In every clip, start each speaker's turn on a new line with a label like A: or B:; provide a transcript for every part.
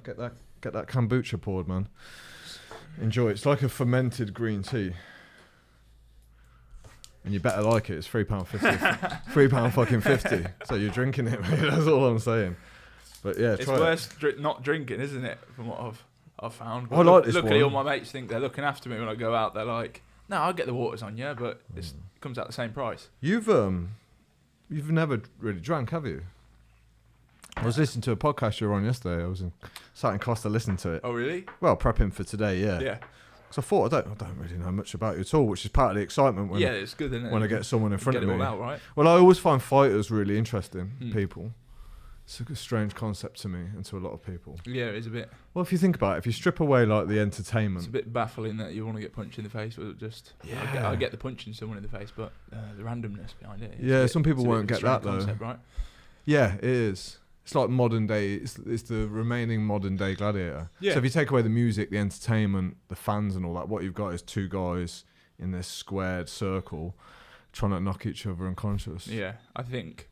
A: get that kombucha poured, man. Enjoy. It's like a fermented green tea. And you better like it. It's £3.50. £3 fucking 50. So you're drinking it, mate. That's all I'm saying. But yeah,
B: it's worse not drinking, isn't it? From what I've found.
A: I like this
B: luckily,
A: one.
B: all my mates think they're looking after me when I go out. They're like, "No, I'll get the waters on you, but it comes out the same price."
A: You've never really drank, have you? I was listening to a podcast you were on yesterday. I was sat in Costa listening to it.
B: Oh, really?
A: Well, prepping for today, yeah.
B: Yeah.
A: So I thought I don't really know much about you at all, which is part of the excitement when
B: it's good, isn't it?
A: When I get someone in front of me.
B: Get it all out, right?
A: Well, I always find fighters really interesting people. It's a strange concept to me and to a lot of people.
B: Yeah, it is a bit.
A: Well, if you think about it, if you strip away like the entertainment,
B: it's a bit baffling that you want to get punched in the face, but just I get the punching someone in the face, but the randomness behind it.
A: Some people won't get that
B: concept,
A: though.
B: Right?
A: Yeah, it is. It's like modern day. It's the remaining modern day gladiator.
B: Yeah.
A: So if you take away the music, the entertainment, the fans, and all that, what you've got is two guys in this squared circle trying to knock each other unconscious.
B: Yeah, I think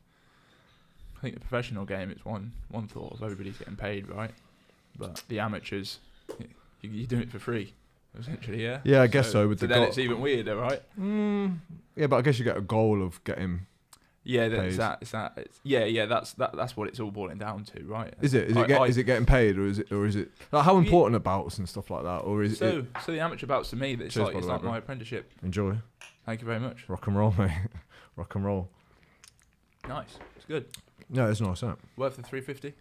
B: the professional game is one thought of everybody's getting paid, right? But the amateurs, you do it for free, essentially. Yeah.
A: Yeah, I guess so.
B: Then it's even weirder, right?
A: Yeah, but I guess you get a goal of getting.
B: Yeah, that's what it's all boiling down to, right?
A: Is it? Is it getting paid, or is it? Like, how important are bouts and stuff like that, or is it?
B: So the amateur bouts to me, it's like my apprenticeship.
A: Enjoy.
B: Thank you very much.
A: Rock and roll, mate. Rock and roll.
B: Nice. It's good.
A: Yeah, it's nice, isn't it?
B: Worth the $3.50.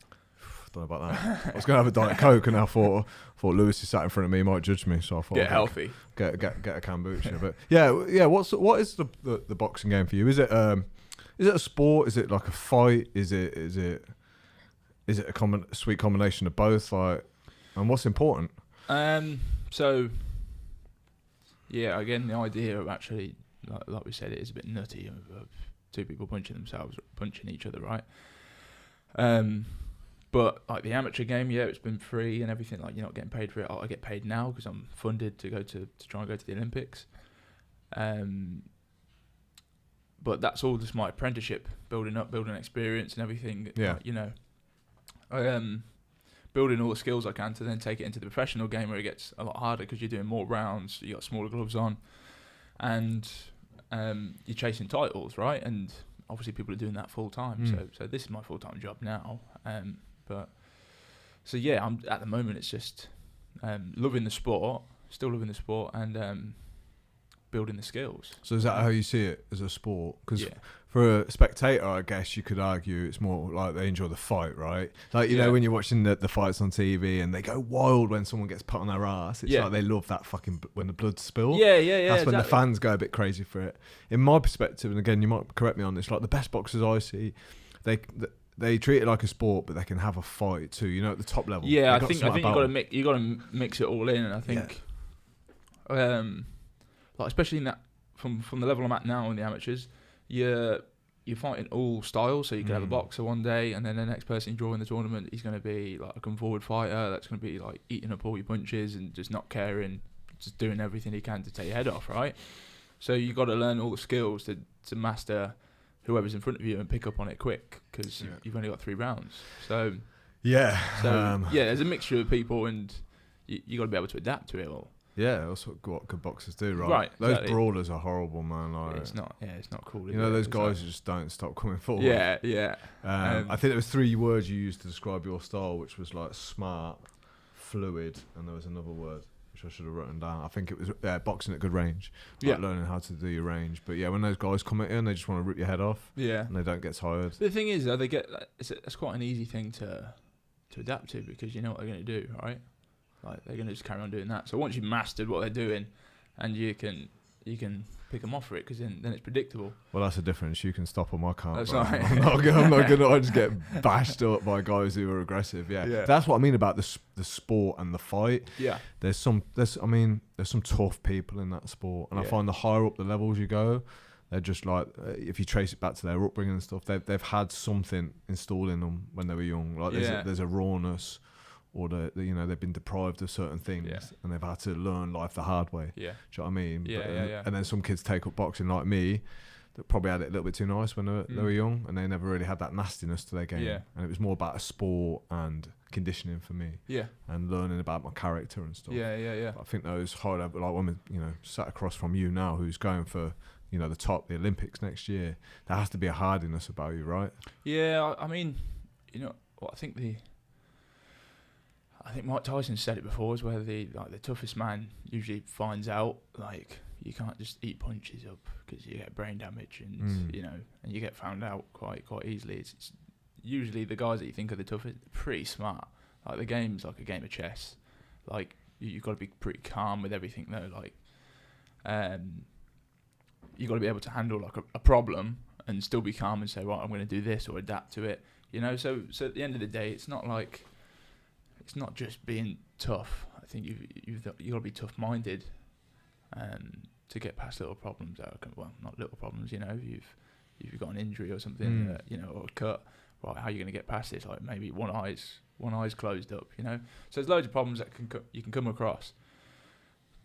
A: Don't know about that. I was going to have a Diet Coke, and I thought Lewis is sat in front of me, he might judge me, so I thought
B: get healthy,
A: get a kombucha. But yeah. What is the boxing game for you? Is it a sport? Is it like a fight? Is it a sweet combination of both? Like, and what's important?
B: So yeah, again, the idea of actually, like we said, it is a bit nutty of two people punching each other, right? But like the amateur game, yeah, it's been free and everything. Like, you're not getting paid for it. I get paid now because I'm funded to try and go to the Olympics. But that's all just my apprenticeship, building experience and everything.
A: Yeah.
B: Building all the skills I can to then take it into the professional game, where it gets a lot harder because you're doing more rounds, you got smaller gloves on, and you're chasing titles, right? And obviously people are doing that full time. So this is my full time job now. I'm at the moment, it's just loving the sport, still loving the sport, and building the skills.
A: So is that how you see it, as a sport? Because for a spectator, I guess you could argue it's more like they enjoy the fight, right? Like, you know, when you're watching the fights on TV and they go wild when someone gets put on their ass, it's like they love that fucking when the blood spills.
B: Yeah.
A: That's when the fans go a bit crazy for it. In my perspective, and again, you might correct me on this, like the best boxers I see, they treat it like a sport, but they can have a fight too. You know, at the top level.
B: Yeah, I think you got to mix it all in, and I think, like especially in that from the level I'm at now in the amateurs, you're fighting all styles. So you could have a boxer one day, and then the next person you draw in the tournament, he's going to be like a come forward fighter that's going to be like eating up all your punches and just not caring, just doing everything he can to take your head off, right? So you got to learn all the skills to master whoever's in front of you and pick up on it quick, because you've only got 3 rounds. So there's a mixture of people, and you got to be able to adapt to it all.
A: Yeah, that's what good boxers do, right?
B: Right.
A: Those brawlers are horrible, man. Like,
B: it's not cool.
A: You know, those guys who just don't stop coming forward.
B: Yeah.
A: I think there was 3 words you used to describe your style, which was like smart, fluid, and there was another word which I should have written down. I think it was boxing at good range. Like learning how to do your range. But yeah, when those guys come in, they just want to rip your head off. Yeah. And they don't get tired.
B: The thing is, though, it's quite an easy thing to adapt to, because you know what they're going to do, right? Like, they're going to just carry on doing that. So once you've mastered what they're doing, and you can pick them off for it, because then it's predictable.
A: Well, that's the difference. You can stop them, I can't.
B: That's right.
A: I'm not going to just get bashed up by guys who are aggressive. Yeah. That's what I mean about the sport and the fight. Yeah. There's some tough people in that sport, and I find the higher up the levels you go, they're just like, if you trace it back to their upbringing and stuff, they've had something installed in them when they were young. Like there's a rawness. Or they've been deprived of certain things, and they've had to learn life the hard way. Yeah. Do you know what I mean?
B: Yeah.
A: And then some kids take up boxing like me, that probably had it a little bit too nice when they were young, and they never really had that nastiness to their game. Yeah. And it was more about a sport and conditioning for me.
B: Yeah.
A: And learning about my character and stuff.
B: Yeah.
A: But I think those high level, like when we, sat across from you now, who's going for, the Olympics next year, there has to be a hardiness about you, right?
B: Yeah, I mean, I think Mike Tyson said it before, is where the toughest man usually finds out, like, you can't just eat punches up because you get brain damage and and you get found out quite easily. It's usually the guys that you think are the toughest, pretty smart. Like, the game's like a game of chess. Like, you've got to be pretty calm with everything though. Like, you've got to be able to handle like a problem and still be calm and say, right, I'm going to do this or adapt to it. So at the end of the day, it's not just being tough. I think you've got to be tough-minded to get past little problems. Well, not little problems. If you've got an injury or something, or a cut. Right, how are you going to get past this? Like, maybe one eye's closed up. So there's loads of problems that you can come across,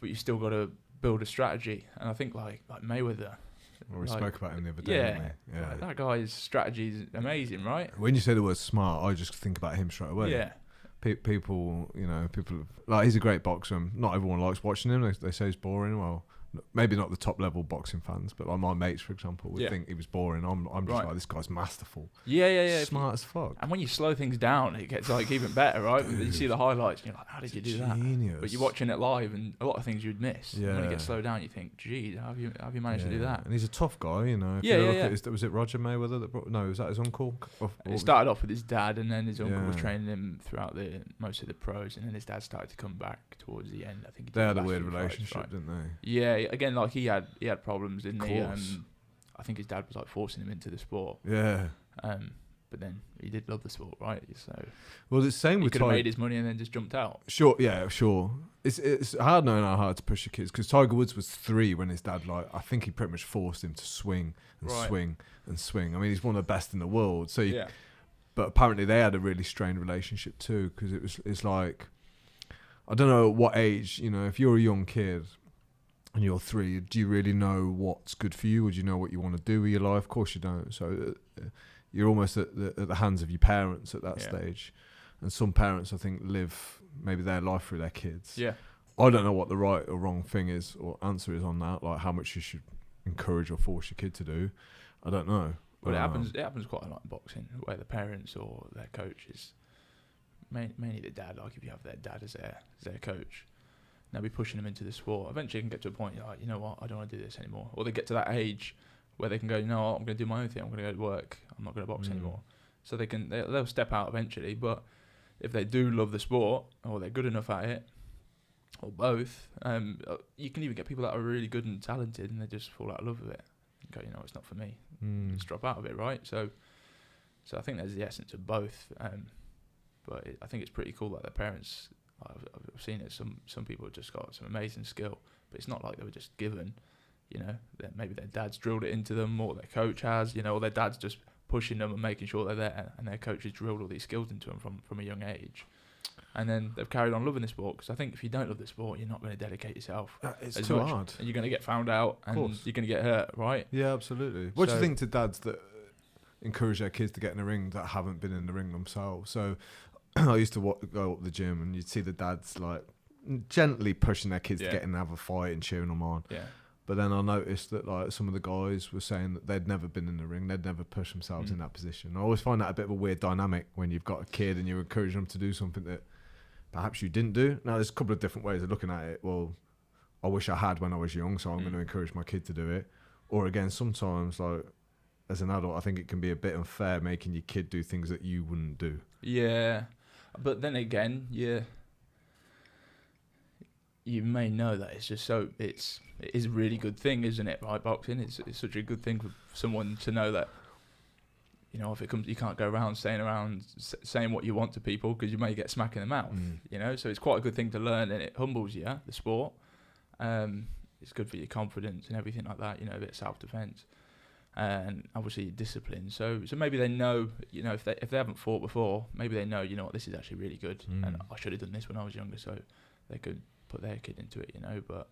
B: but you still got to build a strategy. And I think like Mayweather.
A: Well, we spoke about him the other day, didn't we?
B: Yeah. That guy's strategy is amazing, right?
A: When you say the word smart, I just think about him straight away.
B: Yeah.
A: People, like, he's a great boxer. Not everyone likes watching him. They say he's boring. Well, maybe not the top level boxing fans, but like my mates, for example, would think he was boring. I'm just like, this guy's masterful.
B: Yeah.
A: Smart as fuck.
B: And when you slow things down, it gets like even better, right? You see the highlights, and you're like, how did you do that? But you're watching it live, and a lot of things you'd miss. Yeah. When it gets slowed down, you think, geez, how have you managed to do that?
A: And he's a tough guy, If you look at was it Roger Mayweather was that his uncle?
B: It started off with his dad, and then his uncle was training him throughout most of the pros, and then his dad started to come back towards the end. I think
A: they had a weird relationship, right? Didn't they?
B: Yeah, again, like he had problems, didn't he? I think his dad was like forcing him into the sport.
A: Yeah.
B: But then he did love the sport, right? So
A: well, the same with
B: he could have made his money and then just jumped out.
A: Sure. It's hard knowing how hard to push your kids, because Tiger Woods was 3 when his dad, like, I think he pretty much forced him to swing and swing and swing. I mean, he's one of the best in the world. So but apparently they had a really strained relationship too, because it's like, I don't know at what age, if you're a young kid and you're 3, do you really know what's good for you? Or do you know what you want to do with your life? Of course you don't. So you're almost at the hands of your parents at that stage. And some parents, I think, live maybe their life through their kids.
B: Yeah.
A: I don't know what the right or wrong thing is or answer is on that, like how much you should encourage or force your kid to do. I don't know.
B: Well, it happens quite a lot in boxing, where the parents or their coaches, mainly the dad, like if you have their dad as their coach, they'll be pushing them into the sport. Eventually, you can get to a point, you're like, you know what, I don't want to do this anymore. Or they get to that age where they can go, I'm going to do my own thing. I'm going to go to work. I'm not going to box anymore. So they'll step out eventually. But if they do love the sport, or they're good enough at it, or both, you can even get people that are really good and talented, and they just fall out of love with it. And go, it's not for me. Just drop out of it, right? So I think there's the essence of both. But I think it's pretty cool that their parents, I've seen it, some people have just got some amazing skill, but it's not like they were just given, that maybe their dad's drilled it into them, or their coach has, or their dad's just pushing them and making sure they're there, and their coach has drilled all these skills into them from a young age. And then they've carried on loving the sport, because I think if you don't love the sport, you're not going to dedicate yourself.
A: It's too hard.
B: And you're going to get found out, and you're going to get hurt, right?
A: Yeah, absolutely. What do you think to dads that encourage their kids to get in the ring that haven't been in the ring themselves? So I used to go up the gym, and you'd see the dads like gently pushing their kids to get in and have a fight and cheering them on. Yeah. But then I noticed that like some of the guys were saying that they'd never been in the ring, they'd never pushed themselves in that position. I always find that a bit of a weird dynamic when you've got a kid and you're encouraging them to do something that perhaps you didn't do. Now, there's a couple of different ways of looking at it. Well, I wish I had when I was young, so I'm going to encourage my kid to do it. Or again, sometimes, like, as an adult, I think it can be a bit unfair making your kid do things that you wouldn't do.
B: Yeah. But then again, you may know that it's just it is a really good thing, isn't it? Right, boxing, it's such a good thing for someone to know that, if it comes, you can't go around saying what you want to people, because you may get smack in the mouth. So it's quite a good thing to learn, and it humbles you, the sport. It's good for your confidence and everything like that. A bit of self-defense, and obviously discipline. So maybe they know, if they haven't fought before, maybe they know, what, this is actually really good, and I should have done this when I was younger, so they could put their kid into it, But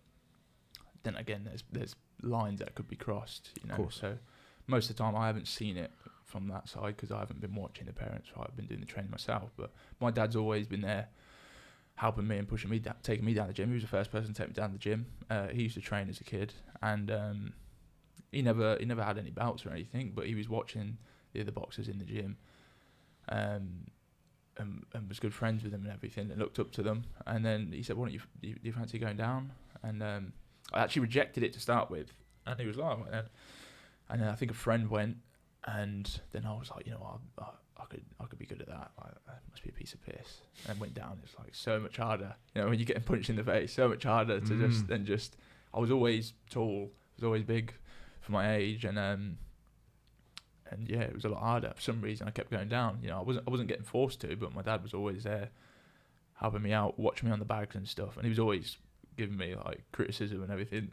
B: then again, there's lines that could be crossed, So most of the time, I haven't seen it from that side because I haven't been watching the parents. Right? I've been doing the training myself, but my dad's always been there, helping me and pushing me, taking me down the gym. He was the first person to take me down the gym. He used to train as a kid, and he never had any bouts or anything, but he was watching the other boxers in the gym, and was good friends with them and everything, and looked up to them. And then he said, "Why don't you fancy going down?" And I actually rejected it to start with, and he was like, "Oh," and then I think a friend went, and then I was like, you know, I could be good at that. That must be a piece of piss. And went down. It's like so much harder. You know, when you're getting punched in the face, so much harder to just. I was always tall. I was always big for my age, and yeah, it was a lot harder. For some reason, I kept going down. You know, I wasn't getting forced to, but my dad was always there, helping me out, watching me on the bags and stuff, and he was always giving me like criticism and everything,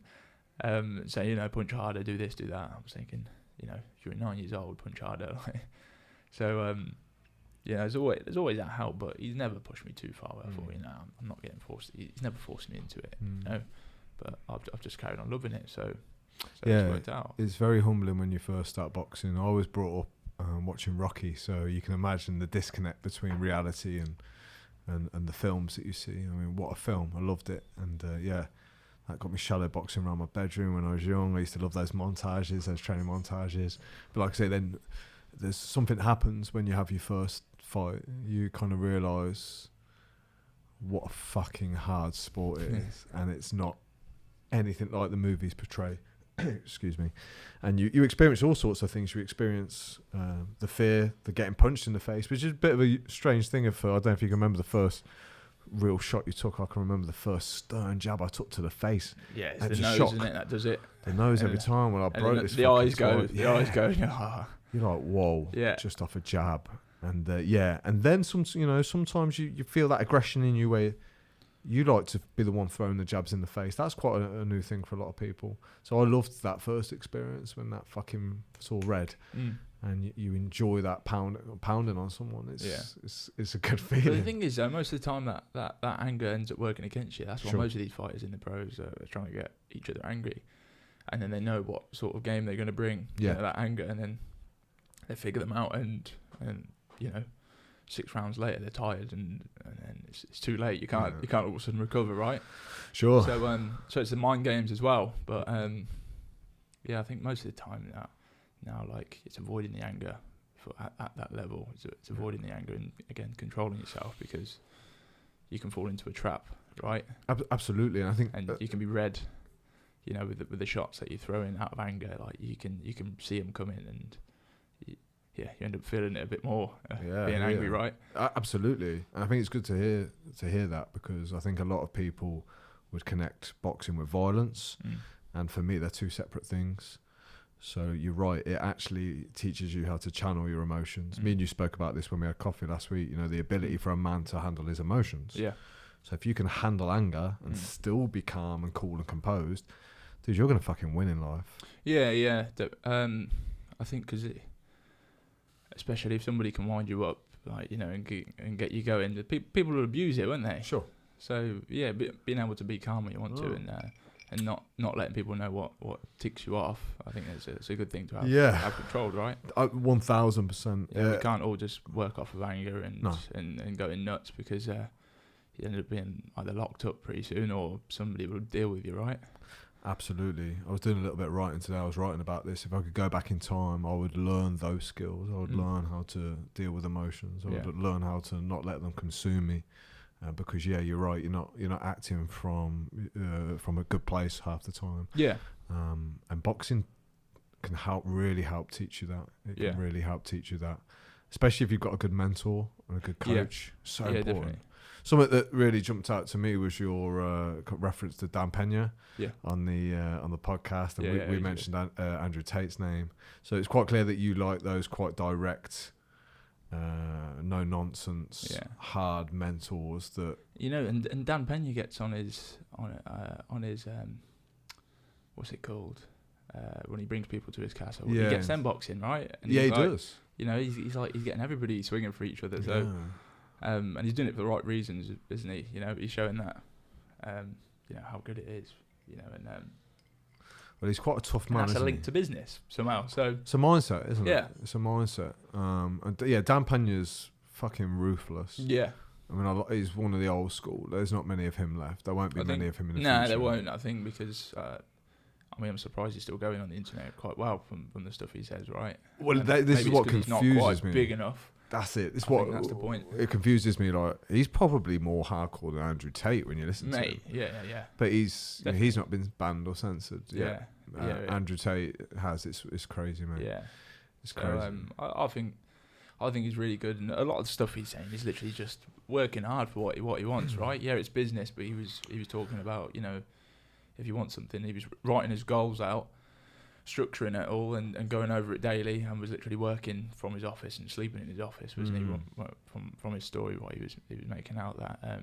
B: saying, you know, punch harder, do this, do that. I was thinking, you know, if you're 9 years old, punch harder. So yeah, there's always that help, but he's never pushed me too far. I thought, you know, I'm not getting forced. He's never forced me into it, you know. But I've just carried on loving it. So yeah, it's worked out.
A: It's very humbling when you first start boxing. I was brought up watching Rocky, so you can imagine the disconnect between reality and the films that you see. I mean, what a film! I loved it, and yeah, that got me shadow boxing around my bedroom when I was young. I used to love those montages, those training montages. But like I say, then there's something happens when you have your first fight. You kind of realise what a fucking hard sport it is, and it's not anything like the movies portray. Excuse me. And you experience all sorts of things. You experience the fear, the getting punched in the face, which is a bit of a strange thing. I don't know if you can remember the first real shot you took. I can remember the first stern jab I took to the face.
B: Yeah, it's the nose, isn't it? That does it.
A: The nose every time when I broke this.
B: The eyes go.
A: Yeah.
B: The eyes go.
A: You're like, whoa, just off a jab. And yeah, and then sometimes you feel that aggression in you where you like to be the one throwing the jabs in the face. That's quite a new thing for a lot of people. So I loved that first experience when that fucking it's all red, and you enjoy that pounding on someone. It's a good feeling.
B: But the thing is, most of the time that anger ends up working against you. That's why most of these fighters in the pros are trying to get each other angry, and then they know what sort of game they're going to bring. You know, that anger, and then they figure them out, and you know, 6 rounds later they're tired, and then it's too late. You can't all of a sudden recover, right?
A: Sure.
B: So it's the mind games as well. But yeah, I think most of the time now like it's avoiding the anger at that level. It's avoiding the anger and again controlling yourself, because you can fall into a trap, right?
A: Absolutely, and I think
B: you can be red, you know, with the shots that you throw in out of anger. Like you can see them coming, and you end up feeling it a bit more, being angry, right?
A: Absolutely. And I think it's good to hear that, because I think a lot of people would connect boxing with violence, and for me, they're two separate things. So you're right, it actually teaches you how to channel your emotions. Me and you spoke about this when we had coffee last week, you know, the ability for a man to handle his emotions. Yeah. So if you can handle anger and still be calm and cool and composed, dude, you're going to fucking win in life.
B: Yeah. I think because especially if somebody can wind you up, like, you know, and get you going. People will abuse it, won't they?
A: Sure.
B: So yeah, being able to be calm when you want to, and not letting people know what ticks you off. I think it's a good thing to have controlled, right?
A: 1000%.
B: Yeah, we can't all just work off of anger and going nuts, because you end up being either locked up pretty soon or somebody will deal with you, right?
A: Absolutely. I was doing a little bit of writing today. I was writing about this. If I could go back in time, I would learn those skills. I would learn how to deal with emotions. I would learn how to not let them consume me. Because you're right. You're not acting from a good place half the time. Yeah. And boxing can really help teach you that. It can really help teach you that, especially if you've got a good mentor and a good coach. So important. Definitely. Something that really jumped out to me was your reference to Dan Pena on the podcast, and we mentioned Andrew Tate's name. So it's quite clear that you like those quite direct, no nonsense, hard mentors that
B: And Dan Pena gets on his what's it called when he brings people to his castle. He gets them boxing, right? And
A: he does.
B: You know, he's getting everybody swinging for each other. So. And he's doing it for the right reasons, isn't he? You know, he's showing that, how good it is. You know, and
A: Well, he's quite a tough man.
B: And that's a link
A: he?
B: to business somehow. So
A: it's a mindset, isn't
B: yeah.
A: it? It's a mindset. And yeah, Dan Peña's fucking ruthless.
B: Yeah.
A: I mean, he's one of the old school. There's not many of him left. There won't be many of him in the future.
B: No, there won't. I think because I mean, I'm surprised he's still going on the internet quite well from the stuff he says, right?
A: Well, this is what confuses
B: he's not quite
A: me.
B: Big enough.
A: That's it.
B: I think that's the point.
A: It confuses me. Like, he's probably more hardcore than Andrew Tate when you listen to him.
B: Yeah.
A: But he's not been banned or censored.
B: Yeah.
A: Andrew Tate has. It's crazy, man.
B: Yeah.
A: It's crazy.
B: I think he's really good, and a lot of the stuff he's saying is literally just working hard for what he wants, right? Yeah, it's business, but he was talking about, you know, if you want something, he was writing his goals out, structuring it all, and going over it daily, and was literally working from his office and sleeping in his office, wasn't he? From his story, what he was making out that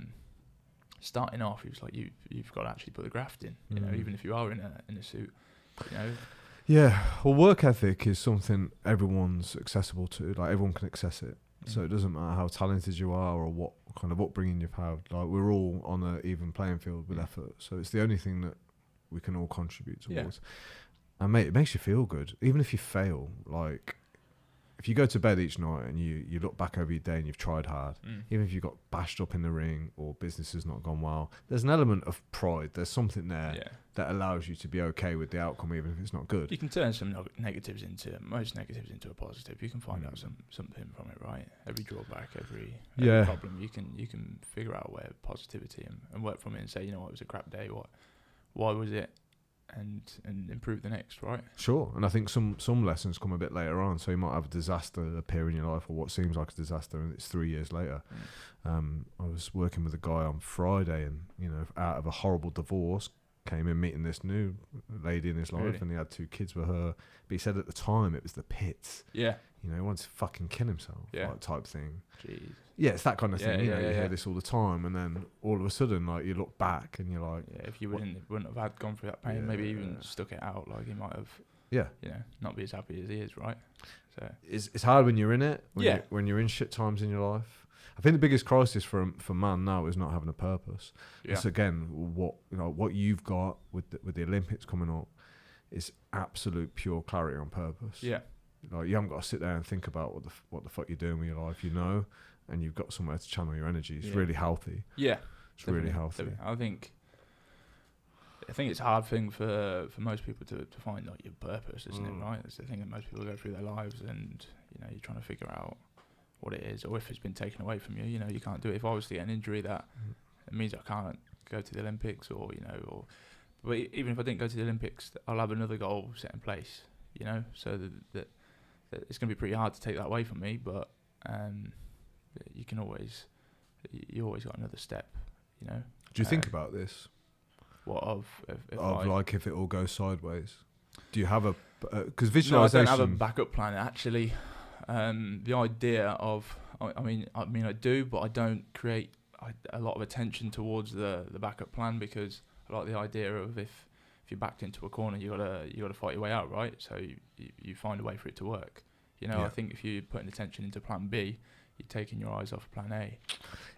B: starting off, he was like, you've got to actually put the graft in, you know, even if you are in a suit, you know.
A: Yeah, well, work ethic is something everyone's accessible to. Like, everyone can access it. So it doesn't matter how talented you are or what kind of upbringing you've had. Like, we're all on an even playing field with effort. So it's the only thing that we can all contribute towards. Yeah. And mate, it makes you feel good, even if you fail. Like, if you go to bed each night and you look back over your day and you've tried hard, even if you got bashed up in the ring or business has not gone well, there's an element of pride. There's something there that allows you to be okay with the outcome, even if it's not good.
B: You can turn some most negatives into a positive. You can find out something from it, right? Every drawback, every problem, you can figure out where positivity and work from it and say, you know what, it was a crap day. Why was it? And improve the next, right?
A: Sure. And I think some lessons come a bit later on. So you might have a disaster appear in your life, or what seems like a disaster, and it's 3 years later. I was working with a guy on Friday, and, you know, out of a horrible divorce, came in meeting this new lady in his life, and he had 2 kids with her. But he said at the time it was the pits. Yeah. You know, he wanted to fucking kill himself, like, type thing.
B: Jeez.
A: Yeah, it's that kind of thing. You hear this all the time, and then all of a sudden, like, you look back and you're like,
B: if you wouldn't have gone through that pain, maybe even stuck it out, like, he might have, you know, not be as happy as he is, right? So
A: it's hard when you're in it. When you're in shit times in your life. I think the biggest crisis for man now is not having a purpose. Yeah. It's, again, what you've got with the Olympics coming up is absolute pure clarity on purpose. Yeah. Like, you haven't got to sit there and think about what the fuck you're doing with your life, you know, and you've got somewhere to channel your energy. It's really healthy. Yeah, it's really healthy.
B: I think it's a hard thing for most people to find out your purpose, isn't it? Right, it's the thing that most people go through their lives, and, you know, you're trying to figure out what it is, or if it's been taken away from you. You know, you can't do it. If I was to get an injury, that it means I can't go to the Olympics, or, you know, but even if I didn't go to the Olympics, I'll have another goal set in place. You know, so that it's going to be pretty hard to take that away from me, but you always got another step, you know.
A: Do you think about this?
B: What
A: if it all goes sideways? Do you have because visualization?
B: No, I don't have a backup plan actually. The idea of, I mean, I do, but I don't create a lot of attention towards the backup plan, because I like the idea of if you're backed into a corner, you gotta fight your way out, right? So you find a way for it to work. You know, I think if you're putting attention into plan B, you're taking your eyes off plan A.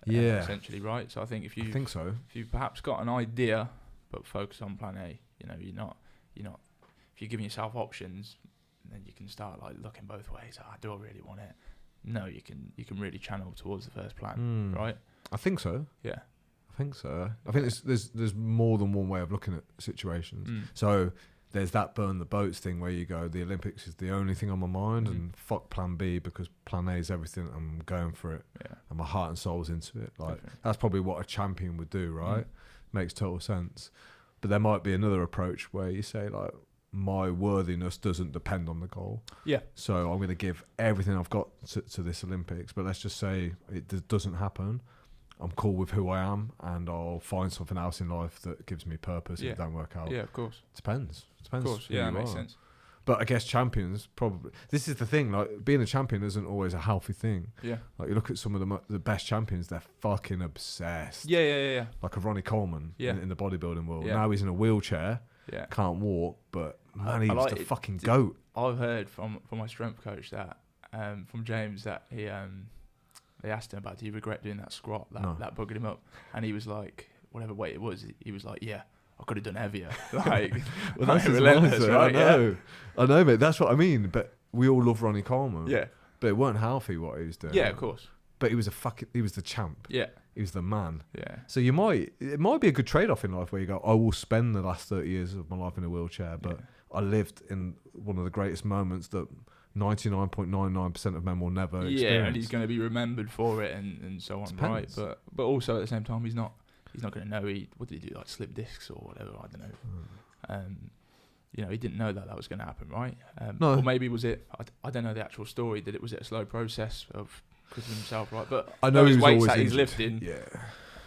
B: Essentially, right? So I think if you perhaps got an idea but focus on plan A, you know, you're not if you're giving yourself options, then you can start, like, looking both ways. Do I really want it? No, you can really channel towards the first plan, right?
A: I think so.
B: Yeah.
A: I think so. I think there's more than one way of looking at situations. So there's that burn the boats thing where you go, the Olympics is the only thing on my mind, and fuck plan B, because plan A is everything. I'm going for it, and my heart and soul's into it. Like, that's probably what a champion would do, right? Makes total sense. But there might be another approach where you say, like, my worthiness doesn't depend on the goal. Yeah. So I'm going to give everything I've got to this Olympics. But let's just say it doesn't happen. I'm cool with who I am, and I'll find something else in life that gives me purpose if it don't work out.
B: Yeah, of course.
A: Depends.
B: Of course. Yeah, that makes sense.
A: But I guess champions probably. This is the thing. Like, being a champion isn't always a healthy thing. Yeah. Like, you look at some of the best champions, they're fucking obsessed.
B: Yeah.
A: Like a Ronnie Coleman in the bodybuilding world. Yeah. Now he's in a wheelchair. Yeah. Can't walk, but man, he was the fucking goat.
B: I've heard from my strength coach that from James that he they asked him about, do you regret doing that squat that buggered him up, and he was like, whatever weight it was, he was like, yeah, I could have done heavier. Like,
A: well, that's relentless, right? I know, mate. That's what I mean. But we all love Ronnie Coleman.
B: Yeah.
A: But it weren't healthy what he was doing.
B: Yeah, of course.
A: But he was he was the champ.
B: Yeah.
A: He was the man.
B: Yeah.
A: So it might be a good trade-off in life where you go, I will spend the last 30 years of my life in a wheelchair, but I lived in one of the greatest moments that 99.99% of men will never experience.
B: Yeah, and he's going to be remembered for it and so on, right? But also at the same time, he's not going to know. What did he do? Like slip discs or whatever? I don't know. He didn't know that was going to happen, right? No. Or maybe was it? I don't know the actual story. Was it a slow process of because of himself, right? But
A: I know
B: those
A: he was
B: weights
A: always
B: that he's
A: injured.
B: lifting,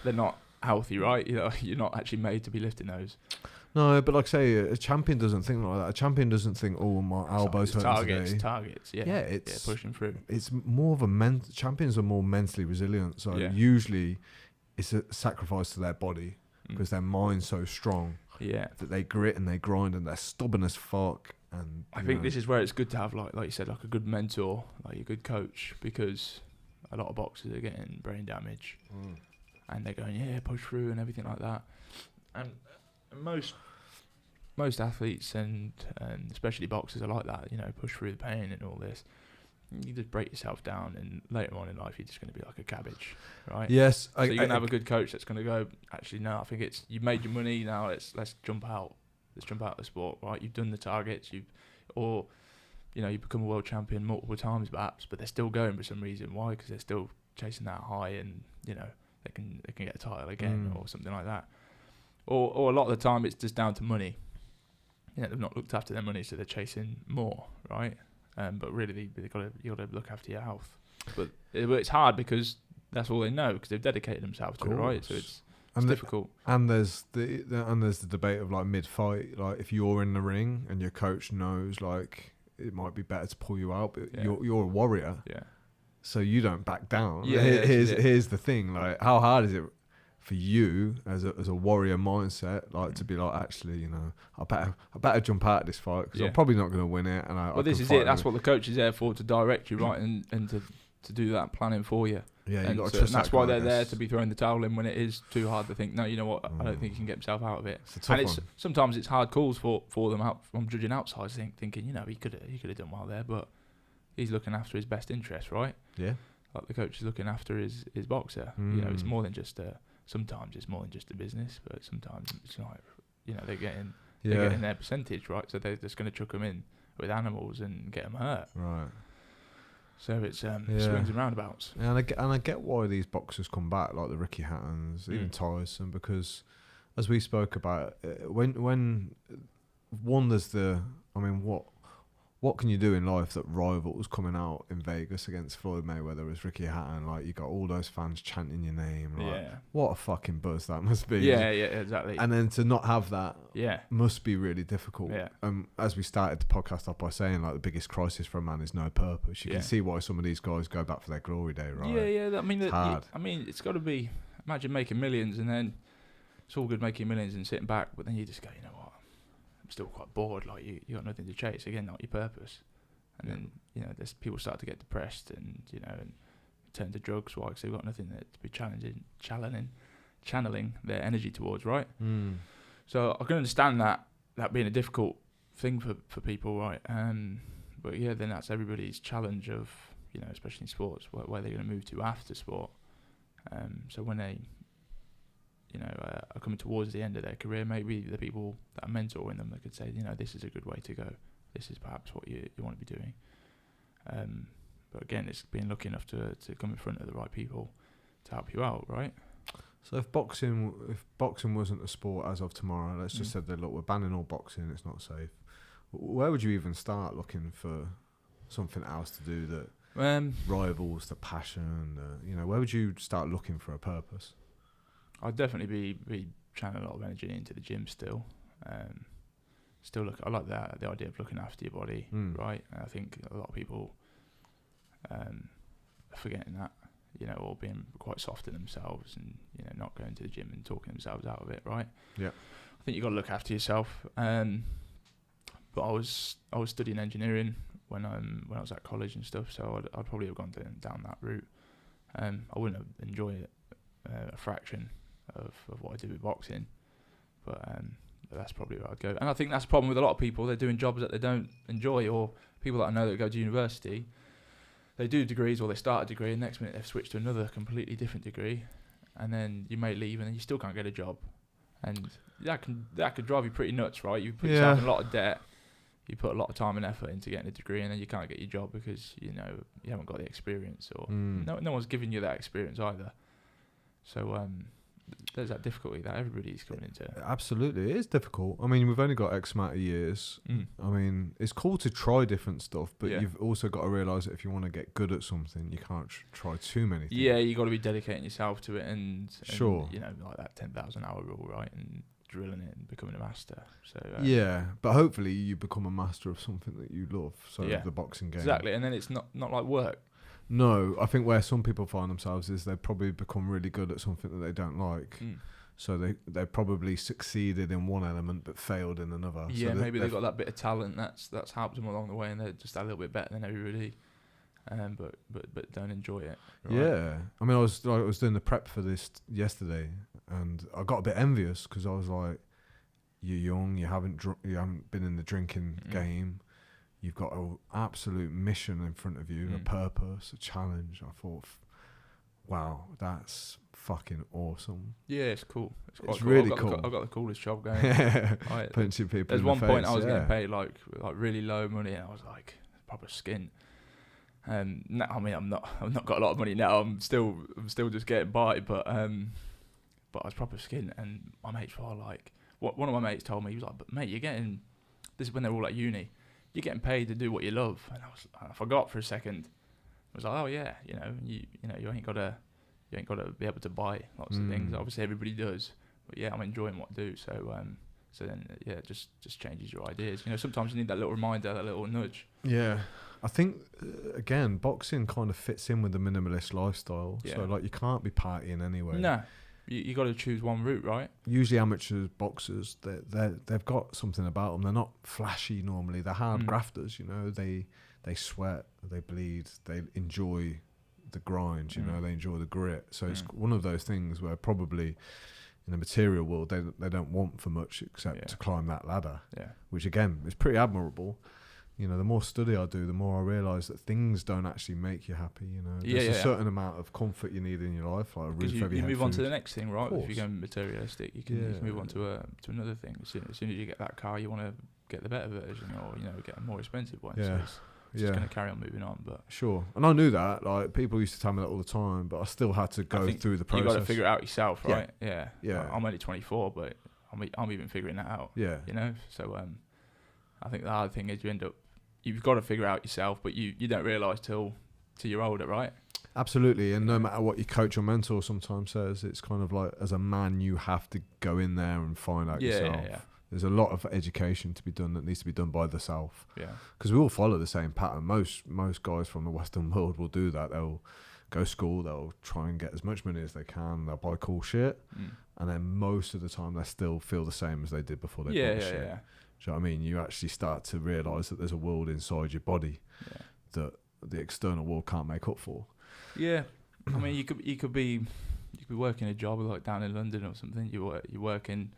B: they're not healthy, right? You're not actually made to be lifting those.
A: No, but like I say, a champion doesn't think like that. A champion doesn't think, oh, my elbow's hurting today.
B: Targets, yeah.
A: Yeah, it's
B: pushing through.
A: It's more of a champions are more mentally resilient. So usually it's a sacrifice to their body because their mind's so strong that they grit and they grind and they're stubborn as fuck. And
B: I think this is where it's good to have, like you said, like a good mentor, like a good coach, because a lot of boxers are getting brain damage and they're going, push through and everything like that. And most athletes and especially boxers are like that, push through the pain and all this. You just break yourself down, and later on in life, you're just going to be like a cabbage, right?
A: Yes.
B: So you're going to have a good coach that's going to go, actually, no, I think you've made your money, now let's jump out. Let's jump out of the sport, right? You've done the targets, you become a world champion multiple times perhaps, but they're still going for some reason. Why? Because they're still chasing that high, and they can get a title again or something like that. Or a lot of the time it's just down to money. They've not looked after their money, so they're chasing more, right? But really, you got to look after your health. But it's hard because that's all they know, because they've dedicated themselves to it, right? So it's difficult.
A: And there's the debate of like mid-fight, like if you're in the ring and your coach knows like it might be better to pull you out, but you're a warrior, so you don't back down. Here's the thing, like how hard is it for you as a warrior mindset, like to be like, actually, I better jump out of this fight because I'm probably not going to win it. And
B: this is it. That's what the coach is there for, to direct you, right, and to do that planning for you.
A: Yeah,
B: and,
A: and
B: that's why they're there, to be throwing the towel in when it is too hard to think, no, you know what, I don't think he can get himself out of it. Sometimes it's hard calls for them out from judging outside, thinking, he could have done well there, but he's looking after his best interest, right?
A: Yeah. Like
B: the coach is looking after his boxer. It's more than just sometimes it's more than just a business, but sometimes it's like, they're getting their percentage, right? So they're just going to chuck them in with animals and get them hurt.
A: Right.
B: So it's swings and roundabouts.
A: Yeah, and I get why these boxers come back, like the Ricky Hattons, even Tyson, because as we spoke about, when there's what can you do in life that rivals coming out in Vegas against Floyd Mayweather as Ricky Hatton? Like, you got all those fans chanting your name. Like, what a fucking buzz that must be.
B: Yeah, exactly.
A: And then to not have that must be really difficult.
B: Yeah.
A: As we started the podcast off by saying, like, the biggest crisis for a man is no purpose. You can see why some of these guys go back for their glory day, right?
B: Yeah.
A: It's hard.
B: It's got to be, imagine making millions, and then it's all good making millions and sitting back, but then you just go, you know what? I'm still quite bored. Like, you got nothing to chase. Again, not your purpose. And then there's people start to get depressed and and turn to drugs. Why? Because they've got nothing to be channeling their energy towards, right? So I can understand that being a difficult thing for people, right? But then that's everybody's challenge of especially in sports, where they're going to move to after sport. So when they are coming towards the end of their career, maybe the people that are mentoring them, they could say, this is a good way to go. This is perhaps what you want to be doing. But again, it's being lucky enough to come in front of the right people to help you out, right?
A: So if boxing wasn't a sport as of tomorrow, let's just say that, look, we're banning all boxing, it's not safe. Where would you even start looking for something else to do that rivals the passion? Where would you start looking for a purpose?
B: I'd definitely be channeling a lot of energy into the gym still. I like the idea of looking after your body, right? And I think a lot of people are forgetting that, or being quite soft in themselves and, not going to the gym and talking themselves out of it, right?
A: Yeah.
B: I think you've got to look after yourself. But I was studying engineering when I was at college and stuff, so I'd probably have gone down that route. I wouldn't have enjoyed it a fraction of what I did with boxing, But that's probably where I'd go. And I think that's the problem with a lot of people. They're doing jobs that they don't enjoy, or people that I know that go to university, they do degrees or they start a degree, and next minute they've switched to another completely different degree, and then you may leave and then you still can't get a job. And that could drive you pretty nuts, right? You put yourself in a lot of debt, you put a lot of time and effort into getting a degree, and then you can't get your job because you haven't got the experience, or no one's giving you that experience either. So there's that difficulty that everybody's coming into.
A: Absolutely, it is difficult. I mean, we've only got X amount of years. I mean, it's cool to try different stuff, but you've also got to realise that if you want to get good at something, you can't try too many things.
B: Yeah, you got to be dedicating yourself to it, and
A: sure,
B: like that 10,000 hour rule, right? And drilling it and becoming a master. So
A: yeah, but hopefully you become a master of something that you love. So the boxing game,
B: exactly, and then it's not like work.
A: No, I think where some people find themselves is they probably become really good at something that they don't like. So they probably succeeded in one element but failed in another.
B: Yeah, so maybe they've got that bit of talent that's helped them along the way, and they're just a little bit better than everybody. But don't enjoy it. Right? Yeah,
A: I mean, I was doing the prep for this yesterday, and I got a bit envious because I was like, "You're young, you haven't been in the drinking game, you've got an absolute mission in front of you, a purpose, a challenge." I thought, wow, that's fucking awesome.
B: Yeah, it's cool.
A: It's really cool.
B: I've got the coolest job going.
A: Plenty of people.
B: There's one point I was getting paid like really low money, and I was like proper skint. No, I mean, I've not got a lot of money now. I'm still just getting by, but I was proper skint, and my mates were like, one of my mates told me, he was like, "But mate, you're getting," this is when they're all at uni, "you're getting paid to do what you love." And I forgot for a second. I was like, "Oh yeah, you ain't gotta be able to buy lots of things. Obviously everybody does, but yeah, I'm enjoying what I do." So then it just changes your ideas. Sometimes you need that little reminder, that little nudge.
A: Yeah. I think, again, boxing kind of fits in with the minimalist lifestyle. Yeah. So, like, you can't be partying anyway.
B: No. You got to choose one route, right?
A: Usually amateur boxers, they've got something about them. They're not flashy normally. They're hard grafters, They sweat, they bleed, they enjoy the grind, they enjoy the grit. So it's one of those things where probably in the material world, they don't want for much except to climb that ladder, which, again, is pretty admirable. The more study I do, the more I realise that things don't actually make you happy. There's a certain amount of comfort you need in your life, like a roof over your head.
B: You move on to the next thing, right? If you're going materialistic, you can move on to another thing. As soon as you get that car, you want to get the better version, or get a more expensive one.
A: Yeah.
B: So it's just going to carry on moving on. But
A: sure, and I knew that. Like, people used to tell me that all the time, but I still had to go through the process.
B: You got to figure it out yourself, right?
A: Yeah.
B: I'm only 24, but I'm even figuring that out.
A: Yeah.
B: So I think the hard thing is you've got to figure out yourself, but you don't realise till you're older, right?
A: Absolutely, and no matter what your coach or mentor sometimes says, it's kind of like, as a man, you have to go in there and find out yourself. Yeah. There's a lot of education to be done that needs to be done by the self.
B: Yeah.
A: Because we all follow the same pattern. Most guys from the Western world will do that. They'll go school, they'll try and get as much money as they can, they'll buy cool shit, and then most of the time they still feel the same as they did before they bought shit. Yeah. Do you know what I mean? You actually start to realise that there's a world inside your body that the external world can't make up for.
B: Yeah, I mean, you could be working a job like down in London or something. You're working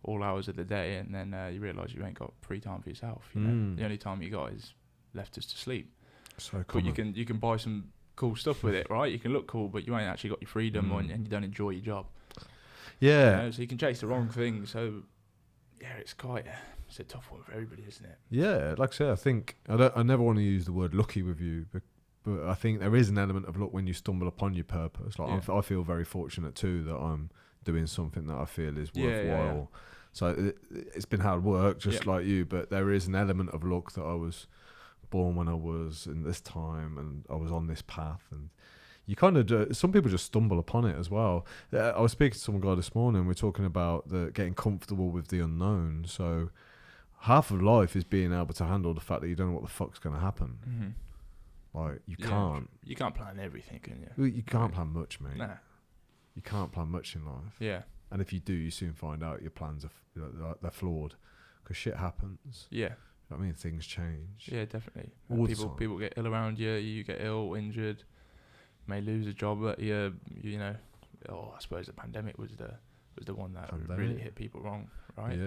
B: all hours of the day, and then you realise you ain't got free time for yourself. The only time you got is left just to sleep.
A: So common.
B: But you can buy some cool stuff with it, right? You can look cool, but you ain't actually got your freedom, and you don't enjoy your job.
A: Yeah.
B: So you can chase the wrong thing. So yeah, it's a tough one for everybody, isn't it?
A: Yeah, like I say, I think I never want to use the word lucky with you, but I think there is an element of luck when you stumble upon your purpose. Like I feel very fortunate too that I'm doing something that I feel is worthwhile. Yeah. So it's been hard work, just like you, but there is an element of luck that I was born when I was in this time, and I was on this path, and you kind of some people just stumble upon it as well. I was speaking to some guy this morning. We're talking about getting comfortable with the unknown. So half of life is being able to handle the fact that you don't know what the fuck's going to happen. Mm-hmm. Like, you can't.
B: You can't plan everything, can you?
A: You can't plan much, mate.
B: Nah.
A: You can't plan much in life.
B: Yeah.
A: And if you do, you soon find out your plans are they're flawed, because shit happens.
B: Yeah.
A: I mean, things change.
B: Yeah, definitely. People get ill around you. You get ill, injured. May lose a job that I suppose the pandemic was the was the one that really hit people wrong, right?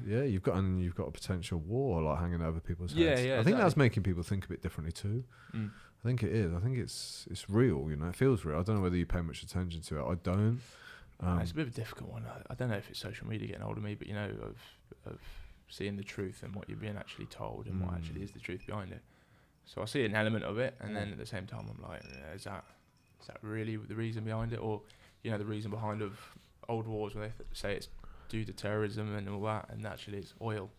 A: Yeah. You've got a potential war like hanging over people's heads.
B: Yeah.
A: I think that's making people think a bit differently too. I think it is. I think it's real. You know, it feels real. I don't know whether you pay much attention to it. I don't.
B: It's a bit of a difficult one. I don't know if it's social media getting hold of me, but you know, of seeing the truth and what you're being actually told and what actually is the truth behind it. So I see an element of it, and then at the same time, I'm like, is that really the reason behind it, or you know, the reason behind of old wars where they say it's due to terrorism and all that, and actually it's oil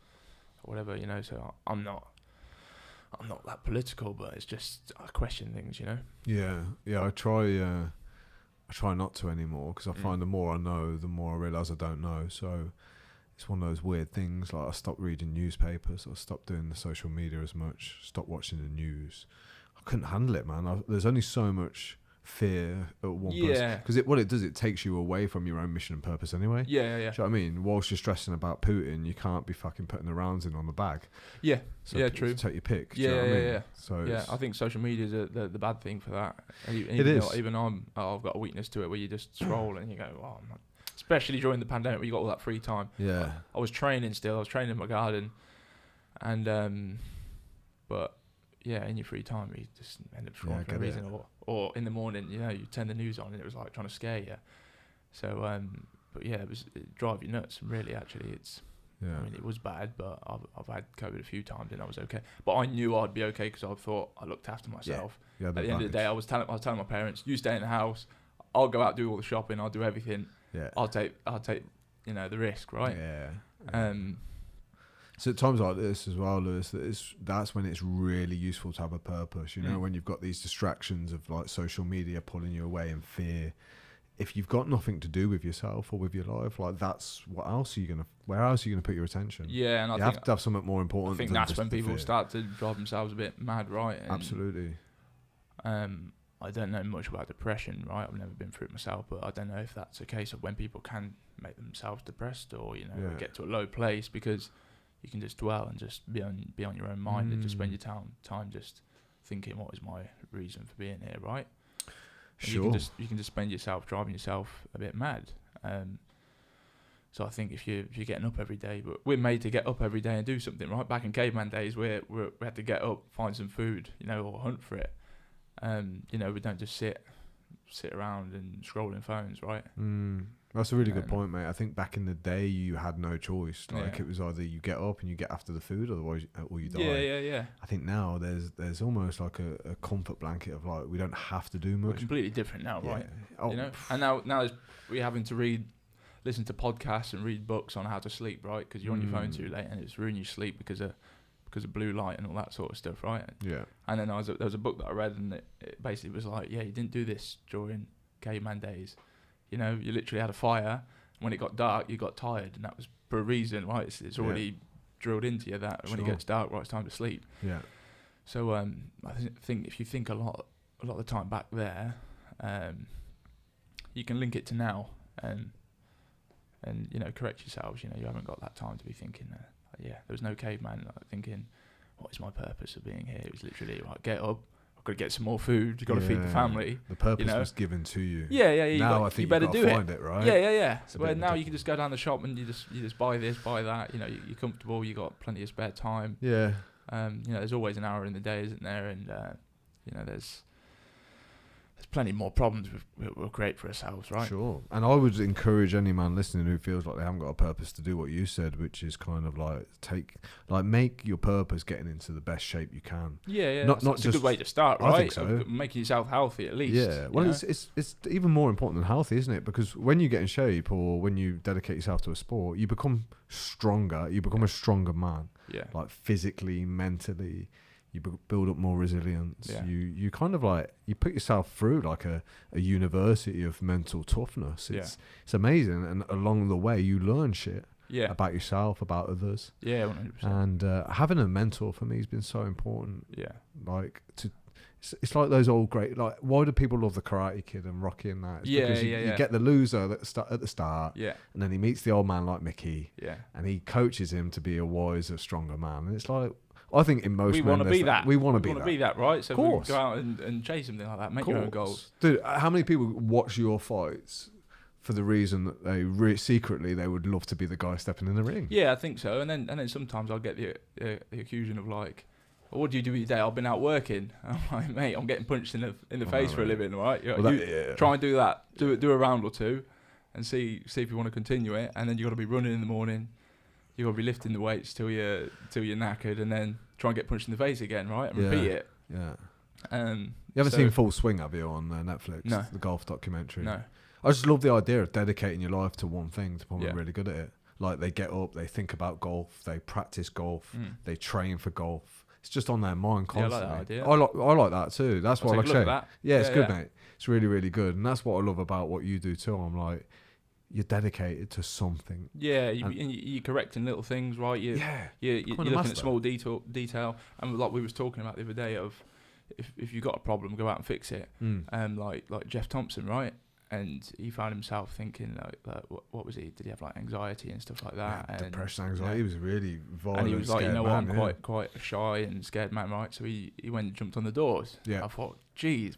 B: or whatever, you know. So I'm not that political, but it's just I question things, you know.
A: Yeah. I try not to anymore because I find the more I know, the more I realise I don't know. So it's one of those weird things. Like I stopped reading newspapers, I stopped doing the social media as much, stopped watching the news. I couldn't handle it, man. There's only so much fear at one person, because it takes you away from your own mission and purpose anyway.
B: Yeah.
A: Do you know what I mean? Whilst you're stressing about Putin, you can't be fucking putting the rounds in on the bag. True. Take your pick.
B: Yeah.
A: So
B: I think social media is the bad thing for that.
A: It is.
B: Even I've got a weakness to it where you just scroll and you go, oh, I'm not. Especially during the pandemic where you got all that free time.
A: Yeah.
B: I was training still. I was training in my garden, and but yeah, in your free time you just end up scrolling for a reason, or in the morning, you know, you turn the news on and it was like trying to scare you. So but yeah, it drive you nuts. Really, actually, I mean, it was bad, but I've had COVID a few times and I was okay. But I knew I'd be okay because I thought I looked after myself. At the end of the day, I was telling my parents, you stay in the house. I'll go out, do all the shopping. I'll do everything.
A: Yeah.
B: I'll take you know, the risk, right?
A: Yeah. So at times like this as well, Lewis, that's when it's really useful to have a purpose. You know, when you've got these distractions of like social media pulling you away and fear. If you've got nothing to do with yourself or with your life, like that's where else are you gonna put your attention?
B: Yeah, and
A: you have to have something more important.
B: I think that's when people start to drive themselves a bit mad, right? And,
A: absolutely.
B: I don't know much about depression, right? I've never been through it myself, but I don't know if that's a case of when people can make themselves depressed or, you know, get to a low place because you can just dwell and just be on your own mind and just spend your time just thinking, what is my reason for being here, right?
A: Sure.
B: You can just spend yourself driving yourself a bit mad. So I think if you're getting up every day, but we're made to get up every day and do something, right? Back in caveman days, we had to get up, find some food, you know, or hunt for it. You know, we don't just sit around and scrolling phones, right?
A: That's a really good point, mate. I think back in the day, you had no choice. Like it was either you get up and you get after the food, otherwise, or you die.
B: Yeah.
A: I think now there's almost like a comfort blanket of like we don't have to do much.
B: We're completely different now, right?
A: Oh.
B: You know, and now we're having to listen to podcasts and read books on how to sleep, right? Because you're on your phone too late and it's ruining your sleep because of blue light and all that sort of stuff, right?
A: Yeah.
B: And then there was a book that I read and it basically was like, you didn't do this during caveman days. You know, you literally had a fire. When it got dark, you got tired, and that was for a reason, right? It's already drilled into you that when it gets dark, right, it's time to sleep.
A: Yeah.
B: So I think if you think a lot of the time back there, you can link it to now and you know, correct yourselves. You know, you haven't got that time to be thinking. There was no caveman thinking, what is my purpose of being here? It was literally like, get up, I've got to get some more food, you've got to feed the family.
A: The purpose was given to you.
B: Yeah.
A: Now I think
B: you better do
A: find it, right?
B: Yeah. So where now you can just go down the shop and you just buy this, buy that. You know, you're comfortable. You got plenty of spare time.
A: Yeah.
B: You know, there's always an hour in the day, isn't there? And you know, there's plenty more problems we'll create for ourselves, right?
A: Sure. And I would encourage any man listening who feels like they haven't got a purpose to do what you said, which is kind of like make your purpose getting into the best shape you can.
B: Yeah.
A: Not
B: just a good way to start, right?
A: I think so.
B: Making yourself healthy at least.
A: Yeah. Well, it's even more important than healthy, isn't it? Because when you get in shape or when you dedicate yourself to a sport, you become stronger. You become a stronger man.
B: Yeah.
A: Like physically, mentally. You build up more resilience.
B: Yeah.
A: You kind of like, you put yourself through like a university of mental toughness. It's amazing. And along the way, you learn shit about yourself, about others.
B: Yeah, 100%.
A: And having a mentor for me has been so important.
B: Yeah.
A: Like, it's like those old great, like, why do people love the Karate Kid and Rocky and that? It's because you get the loser at the start.
B: Yeah.
A: And then he meets the old man like Mickey.
B: Yeah.
A: And he coaches him to be a wiser, stronger man. And it's like, I think in most
B: we
A: want
B: to be that.
A: We want to
B: be that, right? So
A: of course.
B: We go out and chase something like that. Make your own goals.
A: Dude, how many people watch your fights for the reason that they secretly they would love to be the guy stepping in the ring.
B: Yeah, I think so. And then sometimes I'll get the accusation of like, well, what do you do with your day? I've been out working. I'm like, mate, I'm getting punched in the face for a living, right? Try and do that. Do a round or two, and see if you want to continue it. And then you got to be running in the morning. You got to be lifting the weights till you're knackered, and then try and get punched in the face again, right? And repeat it.
A: Yeah. You haven't seen Full Swing, have you, on Netflix?
B: No.
A: The golf documentary.
B: No.
A: I just love the idea of dedicating your life to one thing to become really good at it. Like, they get up, they think about golf, they practice golf, they train for golf. It's just on their mind constantly.
B: I like that idea.
A: I like that too. That's what I say. Yeah, it's good, mate. It's really, really good. And that's what I love about what you do too. I'm like, you're dedicated to something.
B: Yeah, you're correcting little things, right? You're looking at small detail. And like we was talking about the other day of, if you've got a problem, go out and fix it. Like Jeff Thompson, right? And he found himself thinking, like what was he? Did he have like anxiety and stuff like that?
A: Yeah, depression, anxiety. He was really violent.
B: And he was like, I'm quite a shy and scared man, right? So he went and jumped on the doors. Yeah. I thought, geez,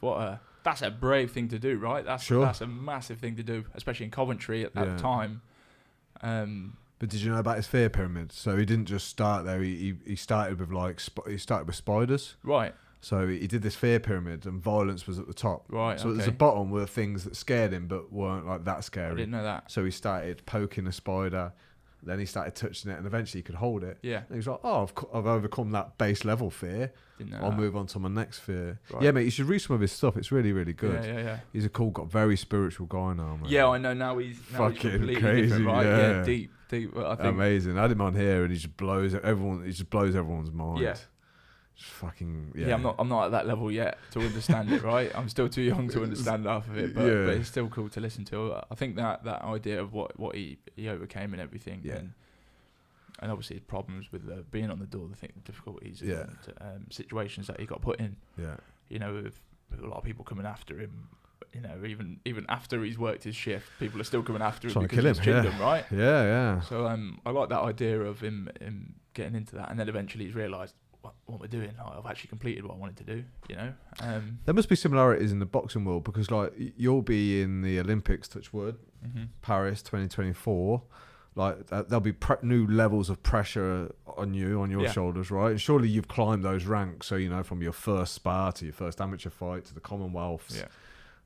B: that's a brave thing to do, right? That's a massive thing to do, especially in Coventry at that time.
A: But did you know about his fear pyramid? So he didn't just start there. He started with spiders.
B: Right.
A: So he did this fear pyramid, and violence was at the top.
B: Right.
A: So at the bottom were things that scared him, but weren't like that scary.
B: I didn't know that.
A: So he started poking a spider, then he started touching it, and eventually he could hold it.
B: Yeah.
A: And he was like, "Oh, I've overcome that base level fear. I'll move on to my next fear." Right. Yeah, mate, you should read some of his stuff. It's really, really good.
B: Yeah.
A: He's a very spiritual guy now, man.
B: Yeah, I know. Now he's
A: fucking crazy, right?
B: Yeah, deep. I think
A: amazing. I had him on here, and he just blows everyone's mind.
B: Yeah.
A: Fucking
B: I'm not at that level yet to understand it, right? I'm still too young to understand half of it, but it's still cool to listen to. I think that idea of what he overcame and everything, and obviously his problems with being on the door, the difficulties, and situations that he got put in. Yeah, with a lot of people coming after him. Even after he's worked his shift, people are still coming after him because he's chinned him, right?
A: Yeah.
B: So I like that idea of him getting into that, and then eventually he's realised, what we're doing, I've actually completed what I wanted to do,
A: There must be similarities in the boxing world, because like you'll be in the Olympics, touch wood, Paris 2024, like there'll be new levels of pressure on your shoulders, right? And surely you've climbed those ranks, so from your first spar to your first amateur fight to the Commonwealths. Yeah.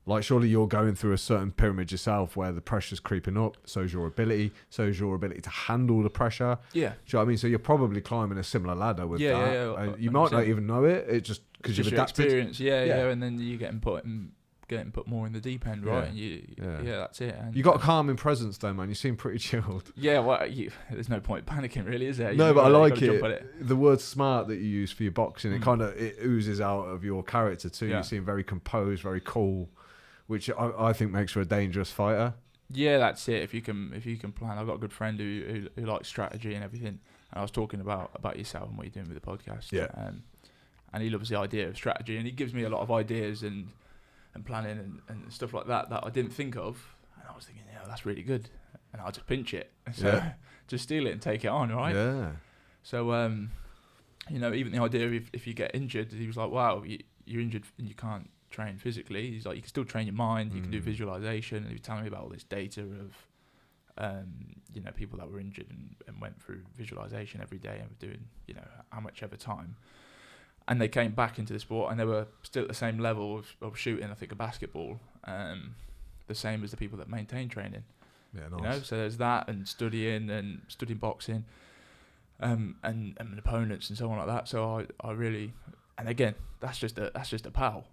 A: Like, surely you're going through a certain pyramid yourself where the pressure's creeping up, so's your ability to handle the pressure. Yeah. Do you know what I mean? So you're probably climbing a similar ladder with that. Yeah. And you might not even know it. It's just because you've adapted.
B: Experience, and then you're getting put more in the deep end, right? And that's it. And
A: you got a calming presence though, man. You seem pretty chilled.
B: Yeah, well, there's no point panicking, really, is there?
A: No, but I like it. The word smart that you use for your boxing, it oozes out of your character too. You seem very composed, very cool, which I think makes for a dangerous fighter.
B: Yeah, that's it. If you can plan. I've got a good friend who likes strategy and everything. And I was talking about yourself and what you're doing with the podcast. Yeah. And he loves the idea of strategy, and he gives me a lot of ideas and planning and stuff like that I didn't think of. And I was thinking, that's really good. And I'll just pinch it. So just steal it and take it on, right?
A: Yeah.
B: So even the idea of if you get injured, he was like, wow, you're injured and you can't train physically. He's like, you can still train your mind, you can do visualization. And he was telling me about all this data of people that were injured and went through visualization every day and were doing how much ever time, and they came back into the sport and they were still at the same level of shooting, I think, a basketball, the same as the people that maintain training. So there's that, and studying boxing, and opponents and so on like that. So I really, and again, that's just a pal.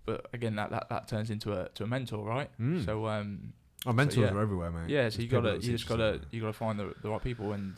B: But again, that turns into a mentor, right? So
A: our mentors are everywhere, mate.
B: Yeah, so you gotta find the right people and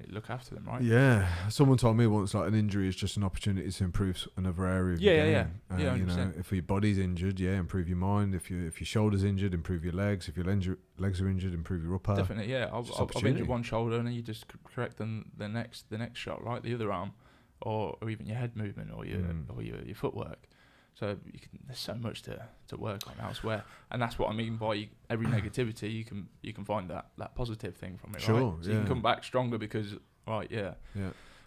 B: look after them, right?
A: Yeah. Someone told me once, like, an injury is just an opportunity to improve another area of your game. Yeah. If your body's injured, improve your mind. If your shoulder's injured, improve your legs. If your legs are injured, improve your upper.
B: Definitely, yeah. I've injured one shoulder, and then you just correct the next shot, right? The other arm, or even your head movement, or your footwork. So there's so much to work on elsewhere, and that's what I mean by every negativity. You can find that positive thing from it, right? So you can come back stronger because,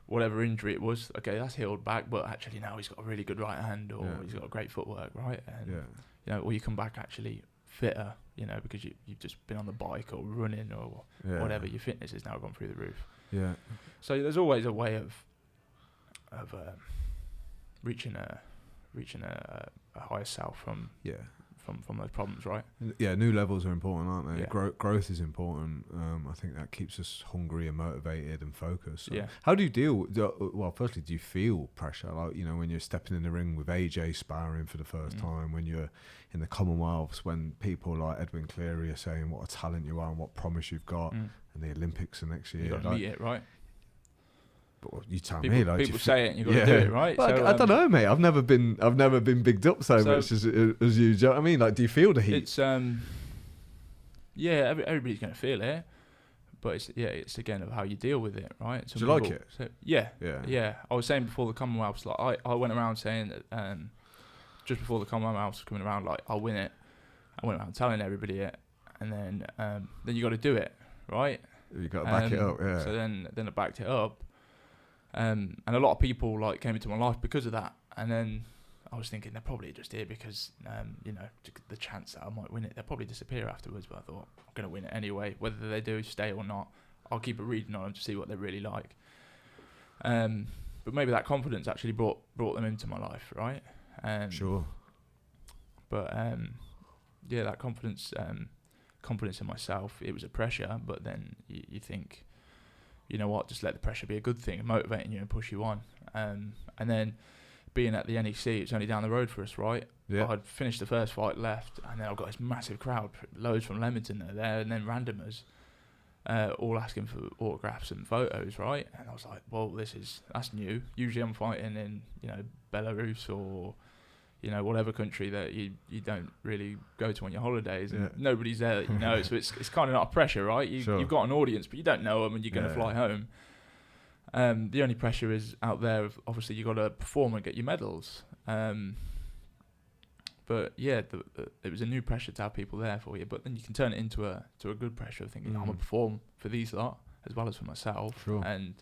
B: whatever injury it was, okay, that's healed back, but actually now he's got a really good right hand, or he's got a great footwork, right? And or you come back actually fitter, you know, because you've just been on the bike or running or whatever. Your fitness has now gone through the roof.
A: Yeah.
B: So there's always a way of reaching a higher self from those problems, right?
A: Yeah, new levels are important, aren't they?
B: Yeah.
A: Growth is important. I think that keeps us hungry and motivated and focused. So
B: yeah.
A: How do you deal? Well, firstly, do you feel pressure? Like, you know, when you're stepping in the ring with AJ sparring for the first time, when you're in the Commonwealths, when people like Edwin Cleary are saying what a talent you are and what promise you've got, and the Olympics are next year.
B: You got to meet it, right?
A: But you tell
B: people,
A: me, like
B: people say it, and you got to do it, right?
A: Well,
B: so,
A: I don't know, mate. I've never been bigged up so much as you. Do you know what I mean? Like, do you feel the heat?
B: It's everybody's going to feel it, but it's again of how you deal with it, right?
A: Do you like it?
B: So, yeah. I was saying before the Commonwealths, like I went around saying that just before the Commonwealths were coming around, like I'll win it. I went around telling everybody it, and then you got to do it, right?
A: You got to back it up, yeah.
B: So then I backed it up. And a lot of people like came into my life because of that. And then I was thinking they're probably just here because, you know, the chance that I might win it, they'll probably disappear afterwards. But I thought, I'm going to win it anyway. Whether they do stay or not, I'll keep a reading on them to see what they're really like. But maybe that confidence actually brought them into my life, right?
A: Sure.
B: But, that confidence in myself, it was a pressure. But then you think, you know what, just let the pressure be a good thing, motivating you and push you on. And then being at the NEC, it's only down the road for us, right?
A: Yeah.
B: I'd finished the first fight, left, and then I've got this massive crowd, loads from Leamington that are there, and then randomers, all asking for autographs and photos, right? And I was like, well, that's new. Usually I'm fighting in, you know, Belarus or, you know, whatever country that you don't really go to on your holidays, and nobody's there that you know. So it's kind of not a pressure, right? You've got an audience, but you don't know them, and you're going to fly home. The only pressure is out there. Obviously, you got to perform and get your medals. But yeah, it was a new pressure to have people there for you. But then you can turn it into a good pressure, thinking I'm gonna perform for these lot as well as for myself, and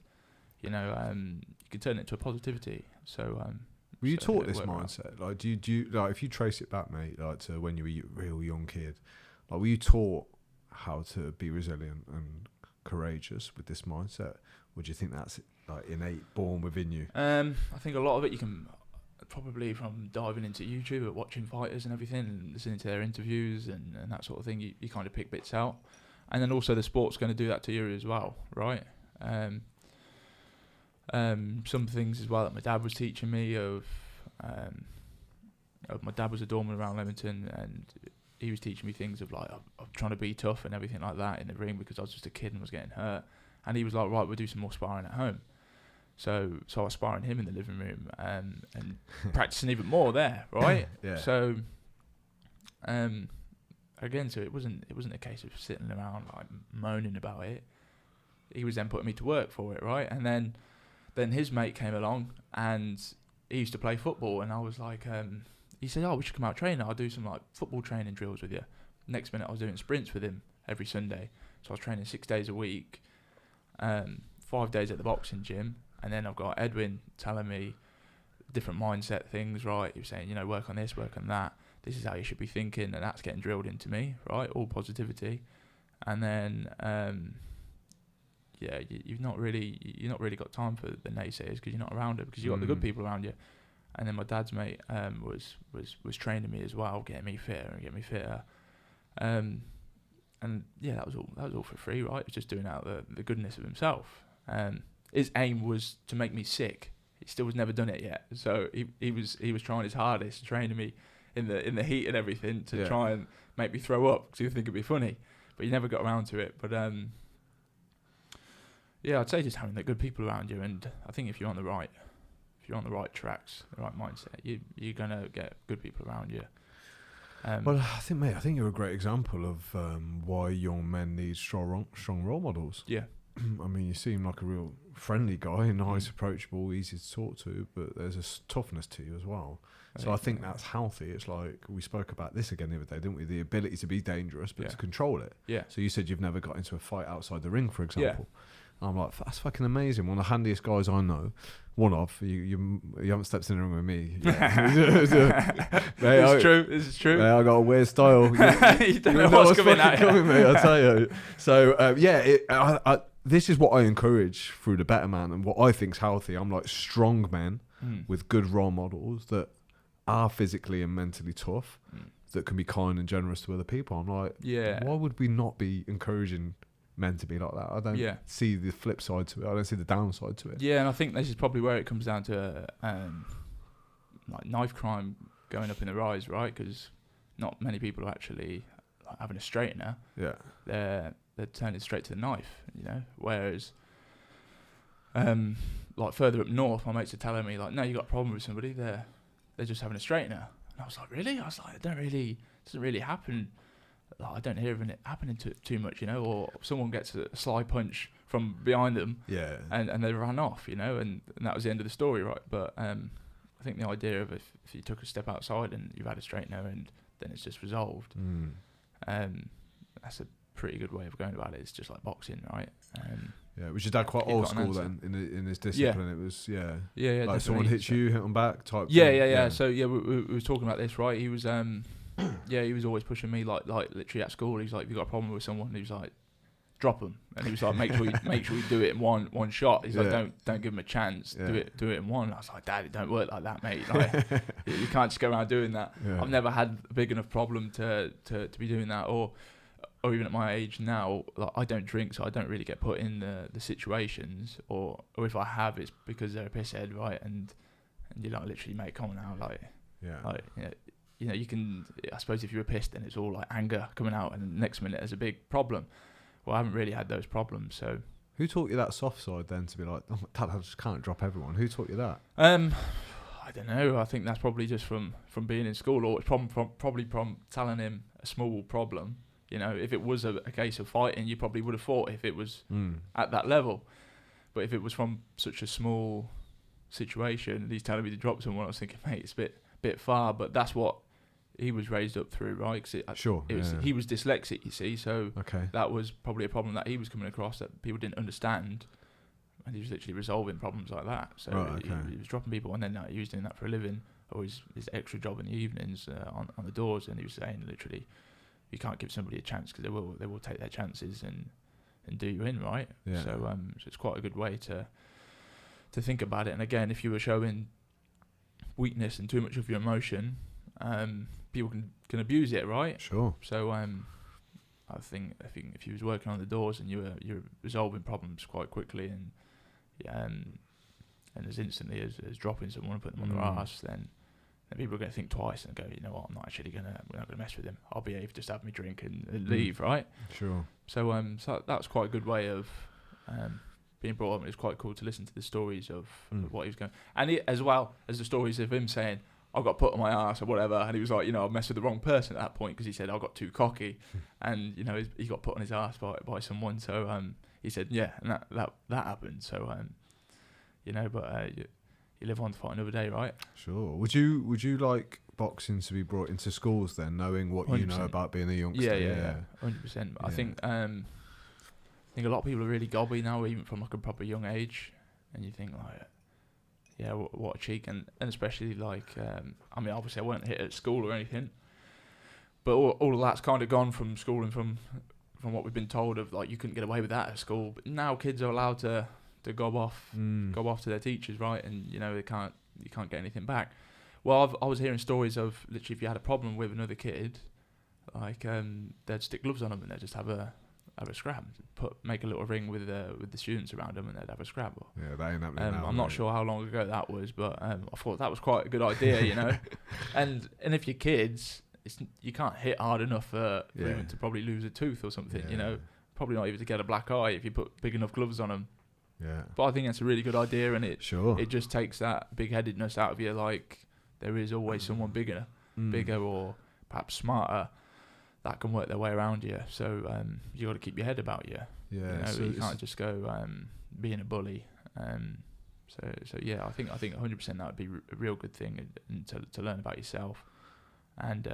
B: you know, you can turn it into a positivity. So.
A: Were you taught this mindset? Like, do you like, if you trace it back, mate, like to when you were a real young kid, like, were you taught how to be resilient and courageous with this mindset? Or do you think that's like innate, born within you?
B: I think a lot of it you can probably from diving into YouTube and watching fighters and everything, and listening to their interviews and that sort of thing. You kind of pick bits out, and then also the sport's going to do that to you as well, right? Some things as well that my dad was teaching me my dad was a doorman around Leamington, and he was teaching me things of like of trying to be tough and everything like that in the ring, because I was just a kid and was getting hurt. And he was like, right, we'll do some more sparring at home. So I was sparring him in the living room and practicing even more there, right? So again, so it wasn't a case of sitting around like moaning about it. He was then putting me to work for it, right? And then his mate came along, and he used to play football, and I was like, he said, oh, we should come out training. I'll do some like football training drills with you. Next minute, I was doing sprints with him every Sunday. So I was training 6 days a week, 5 days at the boxing gym. And then I've got Edwin telling me different mindset things, right? He was saying, you know, work on this, work on that. This is how you should be thinking, and that's getting drilled into me, right? All positivity. And then, you've not really got time for the naysayers, because you're not around it, because you've got the good people around you. And then my dad's mate was training me as well, getting me fitter. And yeah, that was all for free, right? It was just doing out the goodness of himself. His aim was to make me sick. He still has never done it yet. So he was trying his hardest, training me in the heat and everything to try and make me throw up, because he would think it'd be funny. But he never got around to it. But I'd say just having the good people around you, and I think if you're on the right tracks, the right mindset, you're gonna get good people around you.
A: Well, I think you're a great example of why young men need strong role models. Yeah. I mean, you seem like a real friendly guy, nice, approachable, easy to talk to, but there's a toughness to you as well. So I think that's healthy. It's like, we spoke about this again the other day, didn't we? The ability to be dangerous, but to control it. Yeah. So you said you've never got into a fight outside the ring, for example. I'm like, that's fucking amazing. One of the handiest guys I know. One of you haven't stepped in the room with me.
B: It's true. It's true.
A: Mate, I got a weird style.
B: You don't know what's coming at you.
A: Mate, I tell you. So this is what I encourage through the Better Man and what I think's healthy. I'm like strong men with good role models that are physically and mentally tough, that can be kind and generous to other people. I'm like, why would we not be encouraging men to be like that? I don't see the flip side to it. I don't see the downside to it.
B: Yeah, and I think this is probably where it comes down to like knife crime going up in the rise, right? Because not many people are actually like having a straightener. Yeah, they're turning straight to the knife, you know. Whereas, like further up north, my mates are telling me like, no, you got a problem with somebody, they're just having a straightener. And I was like, really? I was like, it doesn't really happen. Like, I don't hear of it happening too much, you know, or someone gets a sly punch from behind them, and they run off, you know, and that was the end of the story, right? But I think the idea of if you took a step outside and you've had a straightener and then it's just resolved, that's a pretty good way of going about it. It's just like boxing, right?
A: Which is that quite old school then in this discipline. It was like someone hits you, hit them back type.
B: Yeah. So we were talking about this, right? He was he was always pushing me like literally at school. He's like, if you got a problem with someone, he was like, drop them, and he was like, make sure you do it in one shot. He's like, don't give him a chance. Do it in one. I was like, Dad, it don't work like that, mate. Like, you can't just go around doing that. I've never had a big enough problem to be doing that, or even at my age now, like, I don't drink, so I don't really get put in the situations, or if I have, it's because they're a pisshead, right? And you're like, literally, mate, come on now, like you know, you can, I suppose if you're pissed, then it's all like anger coming out, and the next minute there's a big problem. Well, I haven't really had those problems, so.
A: Who taught you that soft side then, to be like, oh, Dad, I just can't drop everyone? Who taught you that?
B: I don't know. I think that's probably just from being in school, or it's probably from telling him a small problem. You know, if it was a case of fighting, you probably would have fought if it was at that level. But if it was from such a small situation, and he's telling me to drop someone, I was thinking, mate, it's a bit far. But that's what he was raised up through, right? He was dyslexic, you see, so that was probably a problem that he was coming across that people didn't understand, and he was literally resolving problems like that. So he was dropping people, and then he was doing that for a living, or his extra job in the evenings on the doors, and he was saying literally, you can't give somebody a chance because they will take their chances and do you in, right? So it's quite a good way to think about it. And again, if you were showing weakness and too much of your emotion, people can abuse it, right? Sure. So I think if you was working on the doors and you're resolving problems quite quickly and as instantly as dropping someone and putting them on their arse, then people are going to think twice and go, you know what, we're not going to mess with him. I'll behave, just have me drink and leave, right? Sure. So so that's quite a good way of being brought up, and it's quite cool to listen to the stories of what he was going, and as well as the stories of him saying, I got put on my ass or whatever, and he was like, you know, I messed with the wrong person at that point because he said I got too cocky, and you know he got put on his ass by someone. So he said, yeah, and that happened. So you know, but you live on to fight another day, right?
A: Sure. Would you like boxing to be brought into schools then, knowing what 100%. You know about being a youngster?
B: Yeah, 100%. I think a lot of people are really gobby now, even from like a proper young age, and you think like, yeah, what a cheek, and especially like, I mean, obviously I weren't hit at school or anything, but all of that's kind of gone from school and from what we've been told of, like, you couldn't get away with that at school. But now kids are allowed to gob off to their teachers, right? And you know you can't get anything back. Well, I was hearing stories of literally if you had a problem with another kid, like they'd stick gloves on them and they'd just have a scrap, make a little ring with the students around them, and they'd have a scrap.
A: Yeah, that ain't happening now.
B: I'm not sure how long ago that was, but I thought that was quite a good idea, you know. and if you're kids, you can't hit hard enough for them to probably lose a tooth or something, you know. Probably not even to get a black eye if you put big enough gloves on them. Yeah. But I think that's a really good idea, and it just takes that big-headedness out of you. Like, there is always someone bigger or perhaps smarter that can work their way around you. So you got to keep your head about you. Yeah. You know, so you can't just go being a bully. So yeah, I think 100% that would be a real good thing, and to learn about yourself, and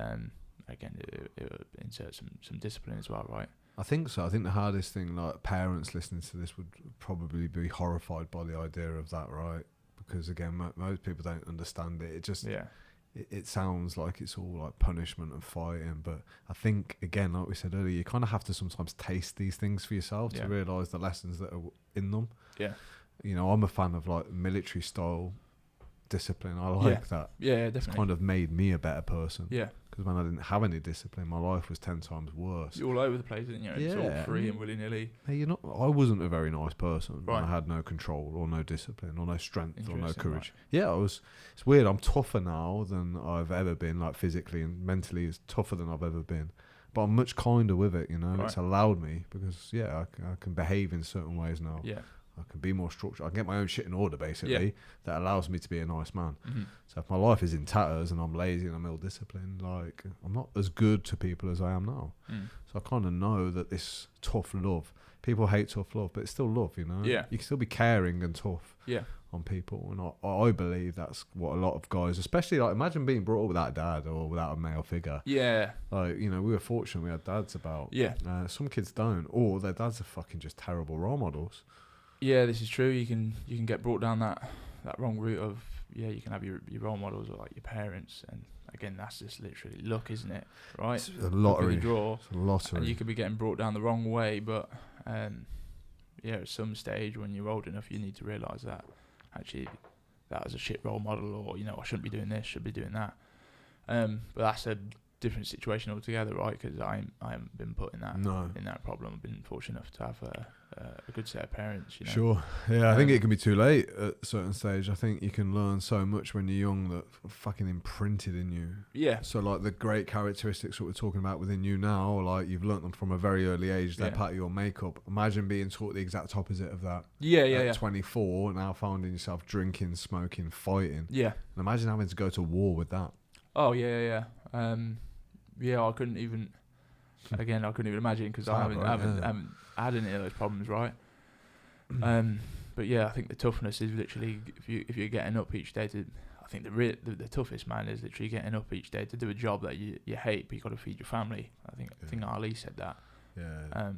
B: again it insert some discipline as well, right?
A: I think so. I think the hardest thing, like parents listening to this would probably be horrified by the idea of that, right? Because again, most people don't understand it. It just, it sounds like it's all like punishment and fighting. But I think, again, like we said earlier, you kind of have to sometimes taste these things for yourself to realise the lessons that are in them.
B: Yeah.
A: You know, I'm a fan of like military style discipline. I like that.
B: Yeah, definitely.
A: It's kind of made me a better person.
B: Yeah.
A: Because when I didn't have any discipline, my life was 10 times worse.
B: You're all over the place, didn't you? It's all free and willy-nilly.
A: Hey, I wasn't a very nice person. Right. I had no control or no discipline or no strength or no courage. Right. Yeah, it's weird. I'm tougher now than I've ever been, like physically and mentally. It's tougher than I've ever been. But I'm much kinder with it, you know. Right. It's allowed me because, I can behave in certain ways now. Yeah. I can be more structured. I can get my own shit in order, basically. That allows me to be a nice man. Mm-hmm. So if my life is in tatters and I'm lazy and I'm ill-disciplined, like I'm not as good to people as I am now. So I kind of know that this tough love, people hate tough love, but it's still love, you know. Yeah. You can still be caring and tough. Yeah. On people, and I believe that's what a lot of guys, especially like imagine being brought up without a dad or without a male figure. Yeah. Like we were fortunate we had dads about. Yeah. Some kids don't, or their dads are fucking just terrible role models.
B: Yeah, this is true. You can get brought down that wrong route of you can have your role models or like your parents, and again that's just literally luck, isn't it? Right?
A: It's a lottery. Draw. It's a lottery.
B: And you could be getting brought down the wrong way, but at some stage when you're old enough, you need to realise that actually that was a shit role model, or I shouldn't be doing this, should be doing that. But that's a different situation altogether, right? Because I haven't been put in that problem. I've been fortunate enough to have a good set of parents.
A: Sure, yeah. I think it can be too late at a certain stage. I think you can learn so much when you're young that fucking imprinted in you. Yeah. So like the great characteristics that we're talking about within you now, like you've learnt them from a very early age. They're part of your makeup. Imagine being taught the exact opposite of that. At 24, now finding yourself drinking, smoking, fighting. Yeah. And imagine having to go to war with that.
B: Oh yeah. I couldn't even. Again, I couldn't even imagine because I haven't had any of those problems, right? But yeah, I think the toughness is literally if you're getting up each day to. I think the toughest man is literally getting up each day to do a job that you hate, but you got to feed your family. I think Ali said that. Yeah.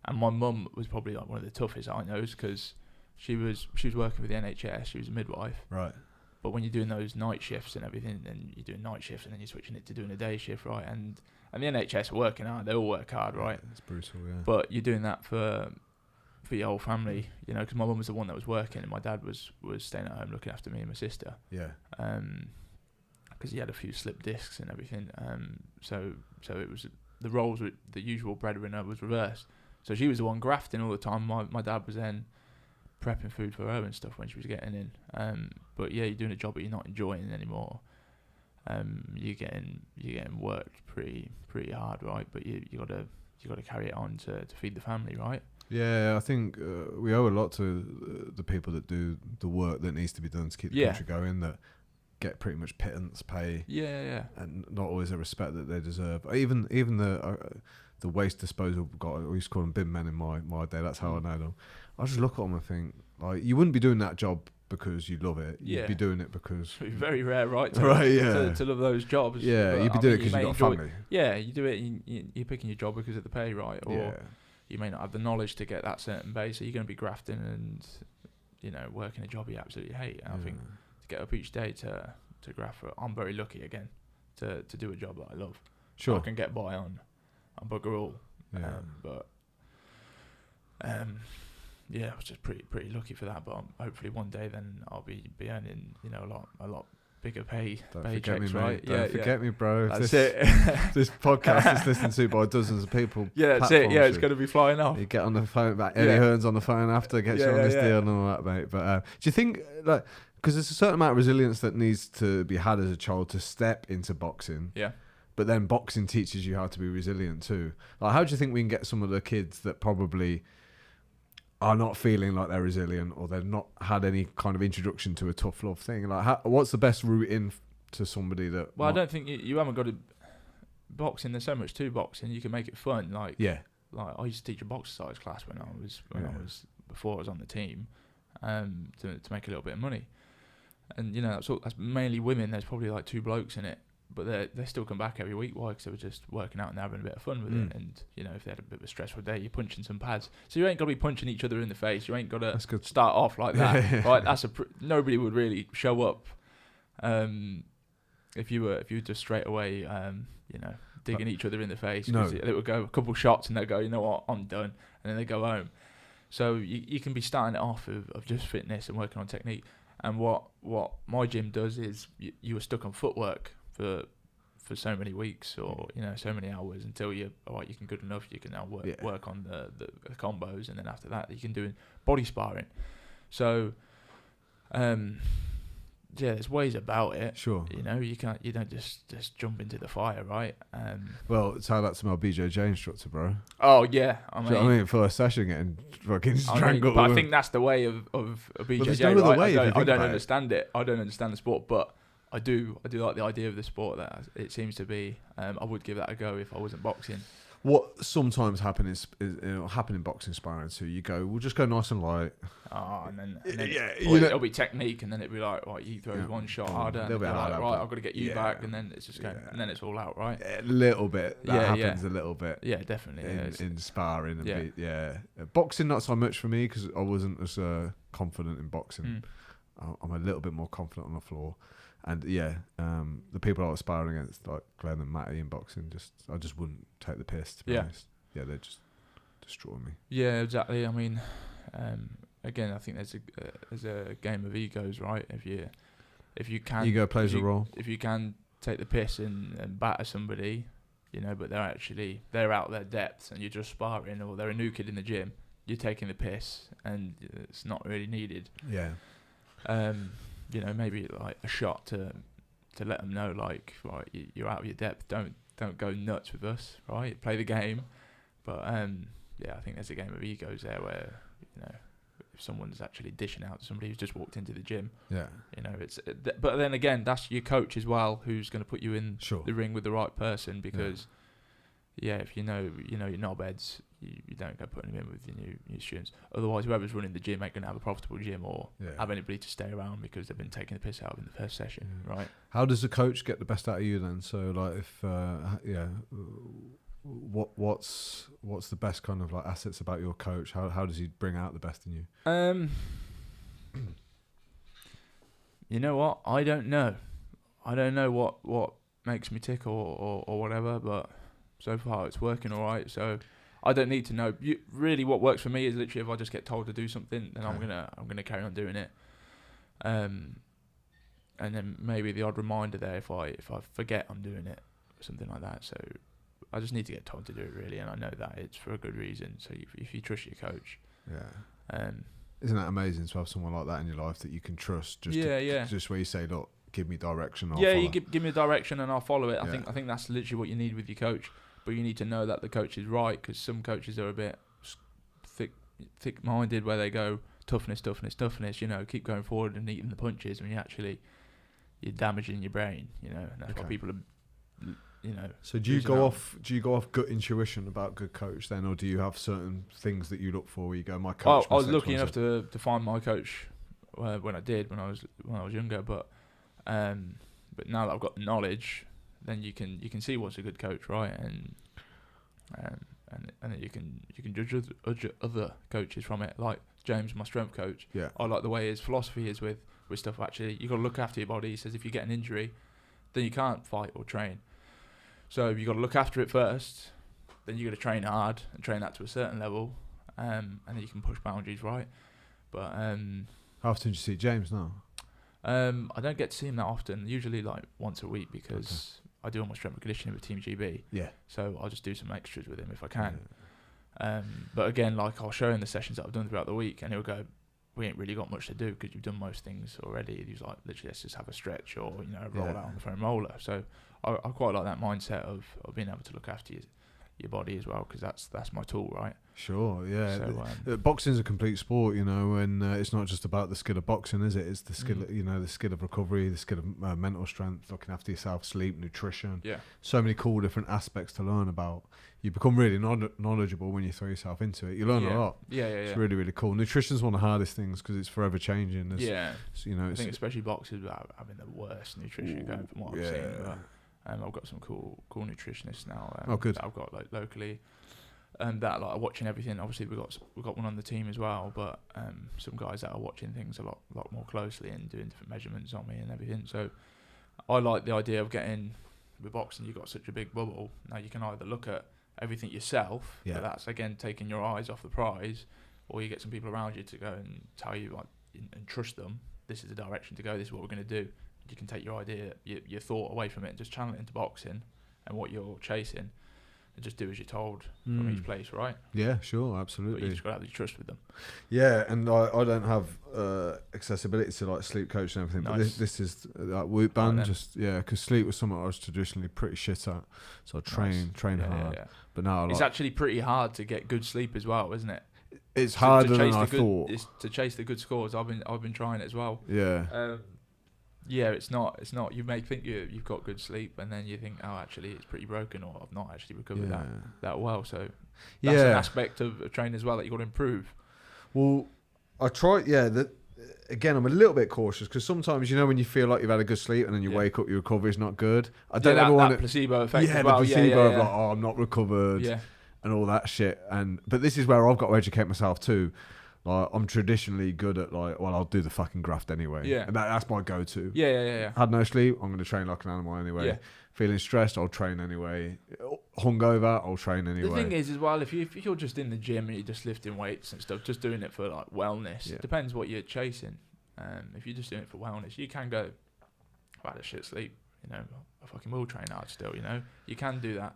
B: And my mum was probably like one of the toughest I know because she was working with the NHS. She was a midwife. Right. But when you're doing those night shifts and everything, then you're doing night shifts and then you're switching it to doing a day shift, right? And the NHS are working hard. They all work hard, right?
A: It's brutal, yeah.
B: But you're doing that for your whole family, because my mum was the one that was working and my dad was staying at home looking after me and my sister. Yeah. Because he had a few slip discs and everything. So it was the roles with the usual breadwinner was reversed. So she was the one grafting all the time. My dad was then prepping food for her and stuff when she was getting in. But yeah, you're doing a job that you're not enjoying anymore. You're getting worked pretty hard, right? But you gotta carry it on to feed the family, right?
A: Yeah, I think we owe a lot to the people that do the work that needs to be done to keep the country going. That get pretty much pittance pay. Yeah. And not always the respect that they deserve. Even the waste disposal guy, we used to call them bin men in my day. That's how I know them. I just look at them and think, like, you wouldn't be doing that job because you love it. You'd be doing it because...
B: It's very rare, right? To love those jobs.
A: Yeah, you'd be doing it because you've got a family.
B: Yeah, you do it, you're picking your job because of the pay, right? Or you may not have the knowledge to get that certain base, so you're going to be grafting and, working a job you absolutely hate. And I think to get up each day to graft for it, I'm very lucky, again, to do a job that I love. Sure. I can get by on bugger all. Yeah. I was just pretty lucky for that, but hopefully one day then I'll be earning a lot bigger paychecks, right?
A: Don't forget me, bro.
B: That's it.
A: This podcast is listened to by dozens of people.
B: Yeah, that's it. Yeah, it's going to be flying off.
A: You get on the phone, Eddie Hearn's on the phone after, gets you on this deal and all that, mate. But do you think, like, because there's a certain amount of resilience that needs to be had as a child to step into boxing? Yeah. But then boxing teaches you how to be resilient too. Like, how do you think we can get some of the kids that probably are not feeling like they're resilient, or they've not had any kind of introduction to a tough love thing? Like, what's the best route in to somebody that...
B: Well, I don't think you haven't got to... Boxing, there's so much to boxing. You can make it fun. Like I used to teach a box size class when I was before I was on the team, to make a little bit of money. And that's mainly women. There's probably like 2 blokes in it. they still come back every week. Why? Because they were just working out and having a bit of fun with it. And you know, if they had a bit of a stressful day, you're punching some pads. So you ain't got to be punching each other in the face. You ain't got to start off like that, right? That's nobody would really show up if you were just straight away, you know, digging each other in the face. Because it would go a couple shots and they go, you know what, I'm done, and then they go home. So you can be starting it off of just fitness and working on technique. And what my gym does is you were stuck on footwork for so many weeks, or you know, so many hours, until you can good enough. You can now work on the combos, and then after that you can do body sparring. So there's ways about it.
A: Sure.
B: You know, you don't just jump into the fire, right?
A: Well, tell that to my BJJ instructor, bro.
B: Oh yeah, I mean,
A: first session getting fucking strangled.
B: But I think that's the way of a BJJ.
A: Well, right?
B: I don't understand it. I don't understand the sport, but I do like the idea of the sport. That it seems to be. I would give that a go if I wasn't boxing.
A: What sometimes happens is happen in boxing sparring too. You go, we'll just go nice and light.
B: Oh, and then it'll be technique, and then it'll be like, right, you throw one shot harder, and right, I've got to get you back, and then it's just going, and then it's all out, right?
A: A little bit. That happens a little bit.
B: Yeah, definitely.
A: In sparring, boxing not so much for me because I wasn't as confident in boxing. I'm a little bit more confident on the floor. And the people I was sparring against, like Glenn and Matty in boxing, I just wouldn't take the piss, to be honest. Yeah, they just destroy me.
B: Yeah, exactly. I mean, again, I think there's a game of egos, right? If you can,
A: ego plays a role.
B: If you can take the piss and batter somebody, you know, but they're out their depth, and you're just sparring, or they're a new kid in the gym, you're taking the piss, and it's not really needed.
A: Yeah.
B: You know, maybe like a shot to let them know, like, right, you're out of your depth. Don't go nuts with us, right? Play the game. But I think there's a game of egos there where, you know, if someone's actually dishing out to somebody who's just walked into the gym, you know, but then again, that's your coach as well, who's going to put you in the ring with the right person, because if you know your knobheads, you don't go putting them in with your new students. Otherwise, whoever's running the gym ain't going to have a profitable gym or have anybody to stay around because they've been taking the piss out of in the first session, right?
A: How does the coach get the best out of you then? So, like, if what's the best kind of like assets about your coach? How does he bring out the best in you?
B: You know what? I don't know. I don't know what makes me tick or whatever, but so far it's working all right. So I don't need to know. Really, what works for me is literally if I just get told to do something, then I'm gonna carry on doing it. And then maybe the odd reminder there if I forget I'm doing it, something like that. So I just need to get told to do it, really, and I know that it's for a good reason. So if you trust your coach,
A: isn't that amazing to have someone like that in your life that you can trust? Just where you say, look, give me direction.
B: You give me a direction and I'll follow it. I think that's literally what you need with your coach. But you need to know that the coach is right, because some coaches are a bit thick-minded, where they go toughness. You know, keep going forward and eating the punches, when you're damaging your brain. You know, and that's why people are, you know. So do you go off gut intuition about good coach then, or do you have certain things that you look for where you go, my coach? I was lucky enough to find my coach when I was younger, but now that I've got the knowledge, then you can see what's a good coach, right? And then you can judge other coaches from it. Like James, my strength coach. Yeah. I like the way his philosophy is with stuff. Actually, you got to look after your body. He says if you get an injury, then you can't fight or train. So you got to look after it first. Then you got to train hard and train that to a certain level, and then you can push boundaries, right? But how often do you see James now? I don't get to see him that often. Usually like once a week, because I do all my strength and conditioning with Team GB. Yeah. So I'll just do some extras with him if I can. But again, like, I'll show him the sessions that I've done throughout the week, and he'll go, we ain't really got much to do because you've done most things already. And he's like, literally, let's just have a stretch or, you know, roll out on the foam roller. So I quite like that mindset of being able to look after your body as well, because that's my tool, right? Sure, yeah. So, boxing's a complete sport, you know, and it's not just about the skill of boxing, is it? It's the skill, you know, the skill of recovery, the skill of mental strength, looking after yourself, sleep, nutrition. Yeah. So many cool different aspects to learn about. You become really knowledgeable when you throw yourself into it. You learn a lot. Yeah. It's really, really cool. Nutrition's one of the hardest things because it's forever changing. You know, I think especially boxers are having the worst nutrition going from what I've seen. I've got some cool nutritionists now.
A: Good.
B: That I've got like locally, that like are watching everything. Obviously, we've got one on the team as well, but some guys that are watching things a lot more closely and doing different measurements on me and everything. So I like the idea of getting, with boxing, you've got such a big bubble. Now you can either look at everything yourself, but that's again taking your eyes off the prize, or you get some people around you to go and tell you like, and trust them. This is the direction to go. This is what we're going to do. You can take your idea, your thought away from it, and just channel it into boxing and what you're chasing, and just do as you're told from each place, right?
A: Yeah, sure, absolutely.
B: But you just got to have the trust with them.
A: Yeah, and I don't have accessibility to like sleep coach and everything, but this is like Whoop Band, because sleep was something I was traditionally pretty shit at, so I train hard. Yeah. But now
B: it's actually pretty hard to get good sleep as well, isn't it?
A: It's harder than I thought.
B: It's to chase the good scores. I've been trying it as well.
A: Yeah.
B: It's not. You may think you've got good sleep, and then you think, oh, actually, it's pretty broken, or I've not actually recovered that well. So that's an aspect of training as well that you've got to improve.
A: Well, I try. Again, I'm a little bit cautious because sometimes, when you feel like you've had a good sleep and then you wake up, your recovery's not good. I don't ever want
B: that placebo effect.
A: Yeah, the placebo of like, oh, I'm not recovered, and all that shit. But this is where I've got to educate myself too. Like, I'm traditionally good at I'll do the fucking graft anyway. Yeah. And that's my go-to.
B: Yeah.
A: Had no sleep, I'm going to train like an animal anyway. Yeah. Feeling stressed, I'll train anyway. Hungover, I'll train anyway.
B: The thing is as well, if you're just in the gym and you're just lifting weights and stuff, just doing it for like wellness, it depends what you're chasing. If you're just doing it for wellness, you can go, I've had a shit sleep, I fucking will train hard still, You can do that.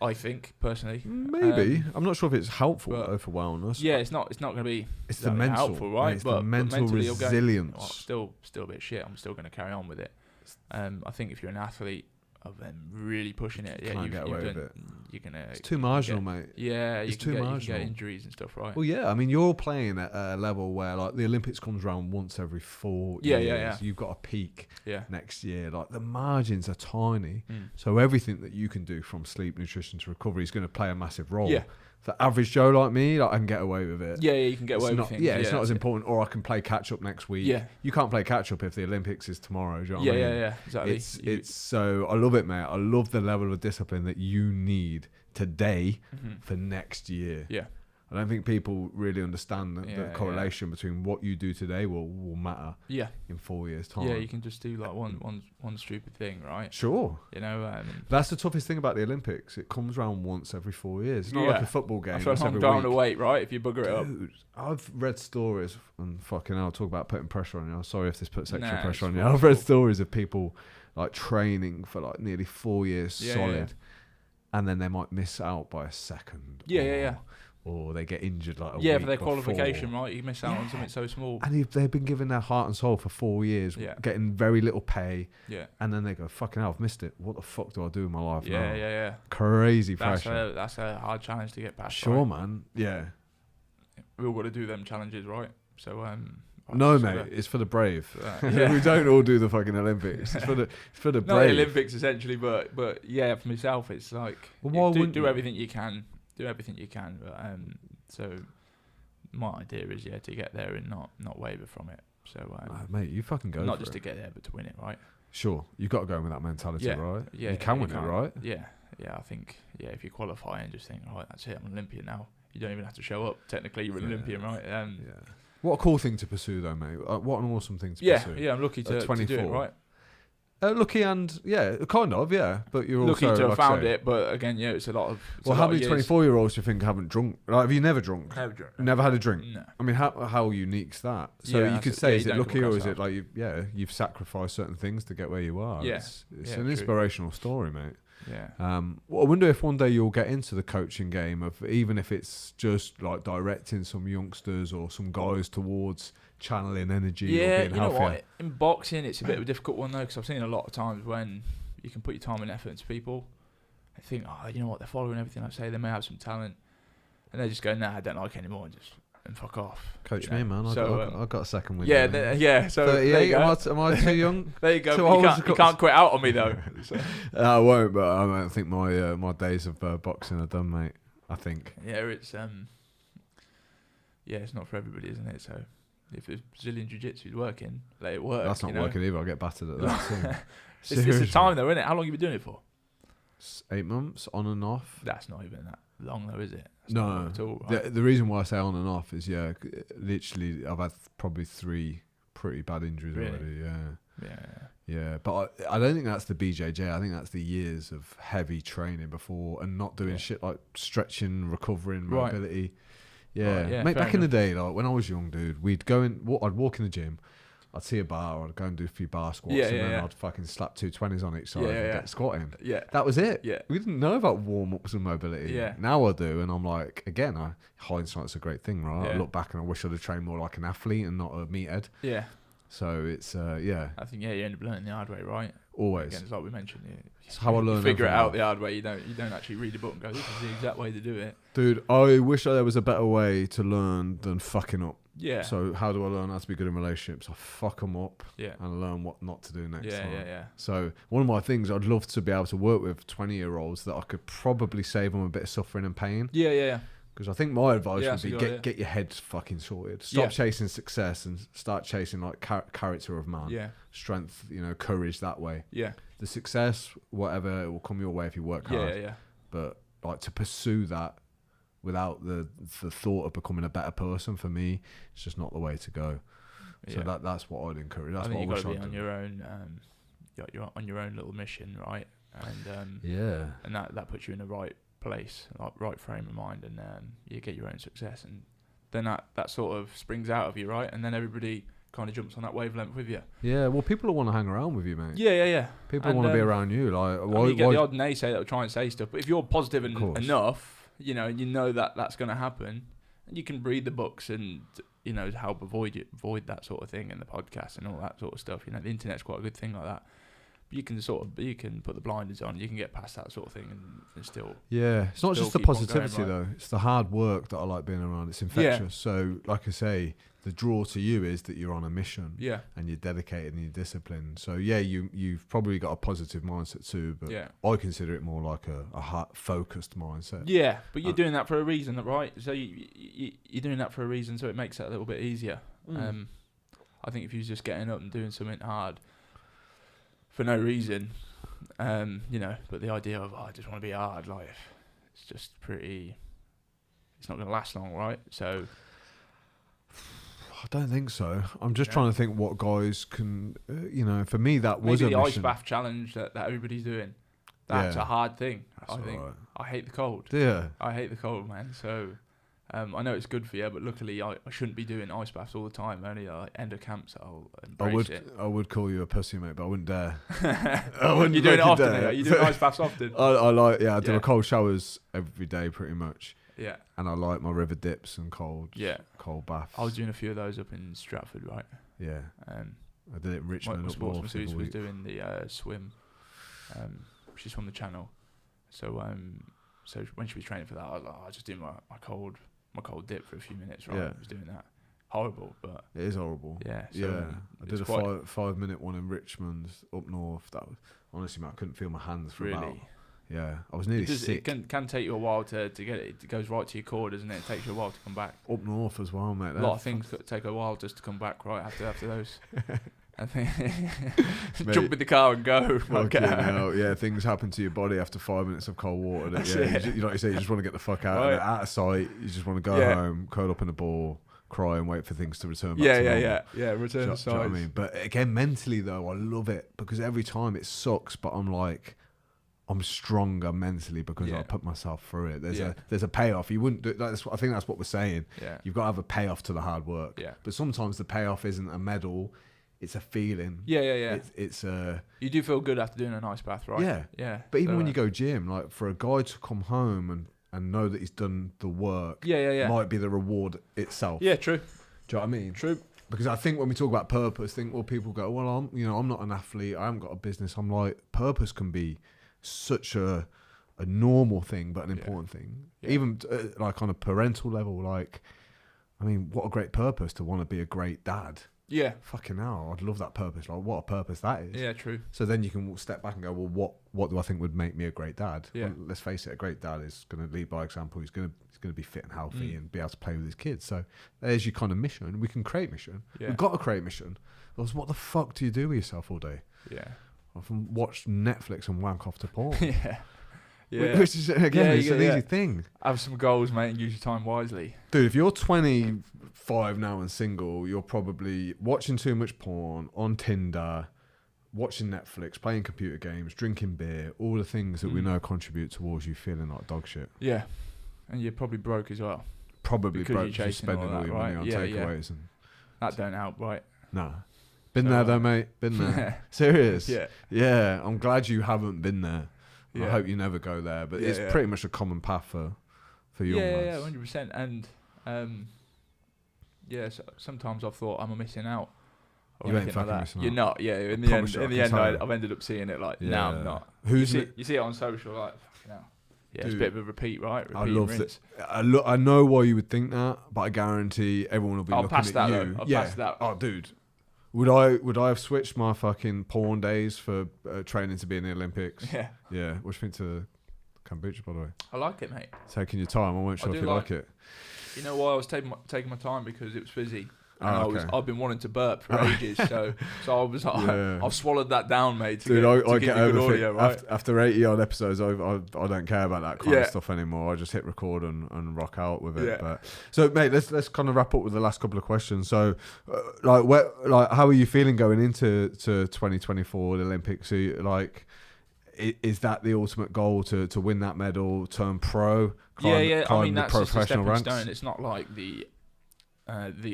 B: I think personally,
A: maybe I'm not sure if it's helpful though for wellness.
B: Yeah, it's not going to be.
A: It's the mental,
B: helpful, right?
A: It's the mental resilience.
B: Still a bit shit. I'm still going to carry on with it. I think if you're an athlete of them really pushing it,
A: you can't get away with it.
B: You're gonna.
A: It's too marginal, mate.
B: Yeah,
A: it's too marginal.
B: You can get injuries and stuff, right?
A: Well, yeah. I mean, you're playing at a level where like the Olympics comes around once every 4 years.
B: Yeah.
A: You've got a peak next year. Like the margins are tiny, so everything that you can do from sleep, nutrition to recovery is going to play a massive role. Yeah. For average Joe like me, I can get away with it.
B: Yeah, you can get away with things.
A: Yeah, it's not as important. Or I can play catch up next week. Yeah. You can't play catch up if the Olympics is tomorrow. Do you know what I mean?
B: Yeah, exactly.
A: It's so I love it, mate. I love the level of discipline that you need today for next year. Yeah. I don't think people really understand the correlation between what you do today will matter in 4 years' time.
B: Yeah, you can just do like one stupid thing, right?
A: Sure. That's the toughest thing about the Olympics. It comes around once every 4 years. It's not like a football game.
B: That's a long time to wait, right? If you bugger it up.
A: I've read stories, and fucking hell, talk about putting pressure on you. Sorry if this puts extra pressure on you. I've read stories of people like training for like nearly 4 years solid, and then they might miss out by a second. Or they get injured like a week
B: for their qualification, right? You miss out on something so small.
A: And they've been given their heart and soul for 4 years, getting very little pay. Yeah. And then they go, fucking hell, I've missed it. What the fuck do I do with my life now?
B: Yeah.
A: Crazy pressure.
B: That's a hard challenge to get past.
A: Sure, man. Yeah.
B: We all got to do them challenges, right? So,
A: no, mate, it's for the brave. We don't all do the fucking Olympics. It's for the brave.
B: Not the Olympics, essentially, but yeah, for myself, it's like, do everything you can. Do everything you can, but so my idea is to get there and not waver from it. So
A: mate, you fucking go.
B: Not just to get there, but to win it, right?
A: Sure, you've got to go in with that mentality, right? Yeah, you can win it, right?
B: Yeah. I think if you qualify and just think, right, that's it, I'm an Olympian now. You don't even have to show up. Technically, you're an Olympian, right?
A: What a cool thing to pursue, though, mate. What an awesome thing to pursue.
B: Yeah, I'm lucky to do it, right?
A: Lucky and kind of, but you're
B: lucky
A: also
B: to have found it. But again, it's a lot of.
A: How many 24-year-olds do you think haven't drunk? Like, have you never drunk?
B: Never drunk.
A: Never had a drink.
B: No.
A: I mean, how unique's that? So you could say, is it lucky or is it like you've sacrificed certain things to get where you are?
B: Yeah.
A: It's an inspirational story, mate.
B: Yeah.
A: Well, I wonder if one day you'll get into the coaching game of even if it's just like directing some youngsters or some guys towards channeling energy or being healthier.
B: What? In boxing, it's a bit of a difficult one though, because I've seen a lot of times when you can put your time and effort into people, they think, you know what, they're following everything I say, they may have some talent, and they just go, nah, I don't like it anymore, and fuck off.
A: Coach me, man. I got a second with
B: you. So
A: 38. Am I too young?
B: There you go. You can't quit out on me though.
A: I won't, but I think my days of boxing are done, mate. I think.
B: Yeah, it's it's not for everybody, isn't it? So. If it's Brazilian jiu-jitsu working, let it work.
A: That's not working either. I'll get battered at that too.
B: It's the time though, isn't it? How long have you been doing it for?
A: 8 months, on and off.
B: That's not even that long though, is it? That's
A: no.
B: At all, right?
A: The reason why I say on and off is, literally I've had probably 3 pretty bad injuries already, Yeah, but I don't think that's the BJJ. I think that's the years of heavy training before and not doing shit like stretching, recovering, mobility. Yeah, mate. Back in the day, like when I was young, dude, I'd walk in the gym, I'd see a bar, I'd go and do a few bar squats, and then I'd fucking slap 220s on each side and get squatting. Yeah, that was it. Yeah, we didn't know about warm ups and mobility. Yeah, now I do, and I'm like, again, hindsight's a great thing, right? I look back and I wish I'd have trained more like an athlete and not a meathead. Yeah. So it's I
B: think you end up learning the hard way, right?
A: Always.
B: Again, it's like we mentioned.
A: It's how I learn.
B: You figure it out the hard way. You don't actually read a book and go, "This is the exact way to do it."
A: Dude, I wish there was a better way to learn than fucking up.
B: Yeah.
A: So how do I learn how to be good in relationships? I fuck them up. Yeah. And learn what not to do next time. Yeah. So one of my things, I'd love to be able to work with 20-year-olds that I could probably save them a bit of suffering and pain.
B: Yeah.
A: Because I think my advice would be get your head fucking sorted. Stop chasing success and start chasing like character of man. Yeah. Strength, courage that way. Yeah. The success, whatever, it will come your way if you work hard. Yeah. But like to pursue that without the thought of becoming a better person, for me, it's just not the way to go. So that's what I'd encourage. That's what I wish I'd do.
B: On your own. You're on your own little mission, right? And and that puts you in the right place, like right frame of mind, and you get your own success, and then that sort of springs out of you, right? And then everybody kind of jumps on that wavelength with you.
A: Yeah, well, people will want to hang around with you, mate.
B: Yeah.
A: People want to be around you. Like,
B: you get the odd naysayer that will try and say stuff, but if you're positive enough, and you know that that's going to happen, and you can read the books and help avoid that sort of thing, and the podcast and all that sort of stuff. The internet's quite a good thing like that. You can put the blinders on. You can get past that sort of thing and still.
A: Yeah, it's not just the positivity though. It's the hard work that I like being around. It's infectious. Yeah. So, like I say, the draw to you is that you're on a mission. Yeah. And you're dedicated and you're disciplined. So you've probably got a positive mindset too. But I consider it more like a heart focused mindset. Yeah,
B: but you're doing that for a reason, right? So you're doing that for a reason, so it makes it a little bit easier. I think if you're just getting up and doing something hard for no reason, but the idea of I just want to be hard, like it's just it's not going to last long, right? So
A: I don't think so. I'm just trying to think what guys can, for me that was
B: maybe
A: a
B: the
A: mission.
B: ice bath challenge that everybody's doing. That's a hard thing. I think. Right. I hate the cold.
A: Yeah.
B: I hate the cold, man. So I know it's good for you, but luckily I shouldn't be doing ice baths all the time. Only end of camps I'll embrace it.
A: I would call you a pussy, mate, but I wouldn't dare.
B: You're doing it often. You doing ice baths often?
A: I do cold showers every day pretty much. Yeah. And I like my river dips and cold baths.
B: I was doing a few of those up in Stratford, right?
A: Yeah. I did it in Richmond.
B: My sports masseuse was doing the swim, she's from the channel. So so when she was training for that, I was like, I just do my cold dip for a few minutes, right? I was doing that. Horrible, but
A: it is horrible. Yeah. So I did a 5-minute one in Richmond up north. That was honestly, man, I couldn't feel my hands for about. Yeah, I was nearly sick.
B: It can take you a while to get it. It goes right to your core, doesn't it? It takes you a while to come back.
A: Up north as well, mate.
B: A lot of things take a while just to come back, right? After those. I think jump in the car and go.
A: Yeah, things happen to your body after 5 minutes of cold water. Like you say, you just want to get the fuck out of sight. You just want to go home, curl up in a ball, cry and wait for things to return back to normal.
B: Yeah, return to size.
A: Do you know what I mean? But again, mentally though, I love it because every time it sucks, but I'm stronger mentally because I put myself through it. There's a payoff. You wouldn't do I think that's what we're saying. Yeah. You've got to have a payoff to the hard work. Yeah. But sometimes the payoff isn't a medal, it's a feeling. Yeah. It's
B: you do feel good after doing a nice bath, right? Yeah.
A: But even when you go gym, like for a guy to come home and know that he's done the work, might be the reward itself.
B: Yeah, true.
A: Do you know what I mean?
B: True.
A: Because I think when we talk about purpose, people go, well, I'm not an athlete. I haven't got a business. I'm like, purpose can be such a normal thing, but an important thing. Even like on a parental level, like, I mean, what a great purpose to want to be a great dad.
B: Yeah.
A: Fucking hell, I'd love that purpose. Like, what a purpose that is.
B: Yeah, true.
A: So then you can step back and go, well, what do I think would make me a great dad?
B: Yeah.
A: Well, let's face it, a great dad is going to lead by example. He's going to be fit and healthy and be able to play with his kids. So there's your kind of mission. We can create mission. Yeah. We've got to create mission. Else, what the fuck do you do with yourself all day?
B: Yeah.
A: Often watch Netflix and wank off to porn.
B: Yeah. Yeah.
A: Which is, again, it's an easy thing.
B: Have some goals, mate, and use your time wisely.
A: Dude, if you're 25 now and single, you're probably watching too much porn, on Tinder, watching Netflix, playing computer games, drinking beer, all the things that we know contribute towards you feeling like dog shit.
B: Yeah. And you're probably broke as well.
A: Probably broke because you're spending all your money on takeaways. And
B: that don't help, right?
A: No. Been there though, mate. Been there. Serious. Yeah. Yeah. I'm glad you haven't been there. Yeah. I hope you never go there. But it's pretty much a common path for young lads.
B: Yeah, 100%. And so sometimes I've thought, am I missing out?
A: You ain't fucking missing out.
B: You're not. Yeah. In the end, I've ended up seeing it like, no, I'm not. You see it on social, like, fucking hell. Yeah, dude, it's a bit of a repeat, right?
A: I love that. I know why you would think that, but I guarantee everyone will be looking at you.
B: I'll pass that.
A: Oh, dude. Would I have switched my fucking porn days for training to be in the Olympics?
B: Yeah.
A: Yeah. What do you think to kombucha, by the way?
B: I like it, mate.
A: Taking your time. I wasn't sure if you like it.
B: You know why I was taking my time? Because it was fizzy. I've been wanting to burp for ages, so I was like, I've swallowed that down, mate.
A: Dude, I get over audio, right? After 80 odd episodes, I don't care about that kind of stuff anymore. I just hit record and rock out with it. Yeah. But so, mate, let's kind of wrap up with the last couple of questions. So, how are you feeling going into 2024 the Olympics? Is that the ultimate goal to win that medal, turn pro?
B: I mean, that's just a stepping stone. It's not like the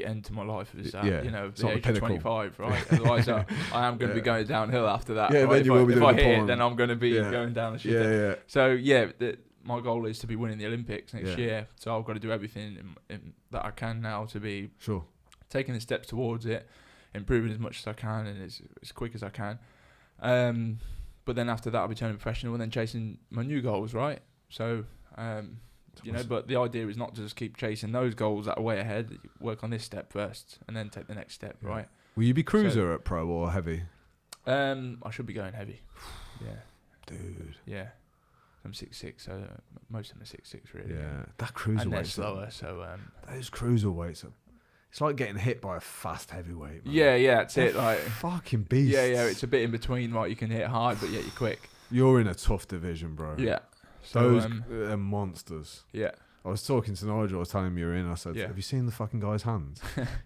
B: end to my life is at, the age of 25, right? Otherwise, I am going to be going downhill after that. Yeah, right? If I hit it, then I'm going to be going down the shit. Yeah. So, my goal is to be winning the Olympics next year. So I've got to do everything that I can now to be taking the steps towards it, improving as much as I can and as quick as I can. But then after that, I'll be turning professional and then chasing my new goals, right? So... but the idea is not to just keep chasing those goals that are way ahead. You work on this step first and then take the next step, right?
A: Will you be cruiser at pro or heavy?
B: I should be going heavy. Yeah.
A: Dude.
B: Yeah. I'm 6'6", so most of them are 6'6", really.
A: Yeah. That cruiserweight.
B: And they're slower, so...
A: those cruiserweights, it's like getting hit by a fast heavyweight, man.
B: Yeah, that's it. Like
A: fucking beasts.
B: Yeah, it's a bit in between, right? You can hit hard, but yet you're quick.
A: You're in a tough division, bro.
B: Yeah.
A: So, those are monsters.
B: Yeah.
A: I was talking to Nigel, I was telling him you were in. I said, have you seen the fucking guy's hands?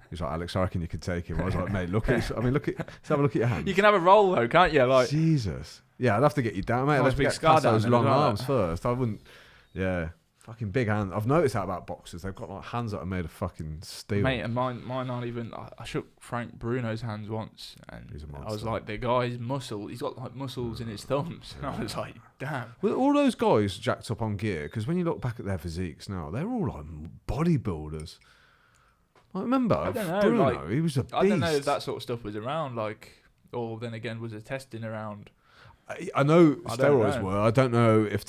A: He's like, Alex, I reckon you could take him. I was like, mate, let's have a look at your hands.
B: You can have a roll though, can't you? Like
A: Jesus. Yeah, I'd have to get you down, mate. I'd have to get past those long arms first. I wouldn't. Yeah. Fucking big hands. I've noticed that about boxers. They've got like hands that are made of fucking steel.
B: Mate, and mine aren't even... I shook Frank Bruno's hands once, and I was like, the guy's muscle, he's got like muscles in his thumbs. And I was like, damn.
A: Well, all those guys jacked up on gear, because when you look back at their physiques now, they're all like bodybuilders. I remember Bruno, he was a beast.
B: I don't know if that sort of stuff was around, or then again, was the testing around?
A: I know steroids were. I don't know if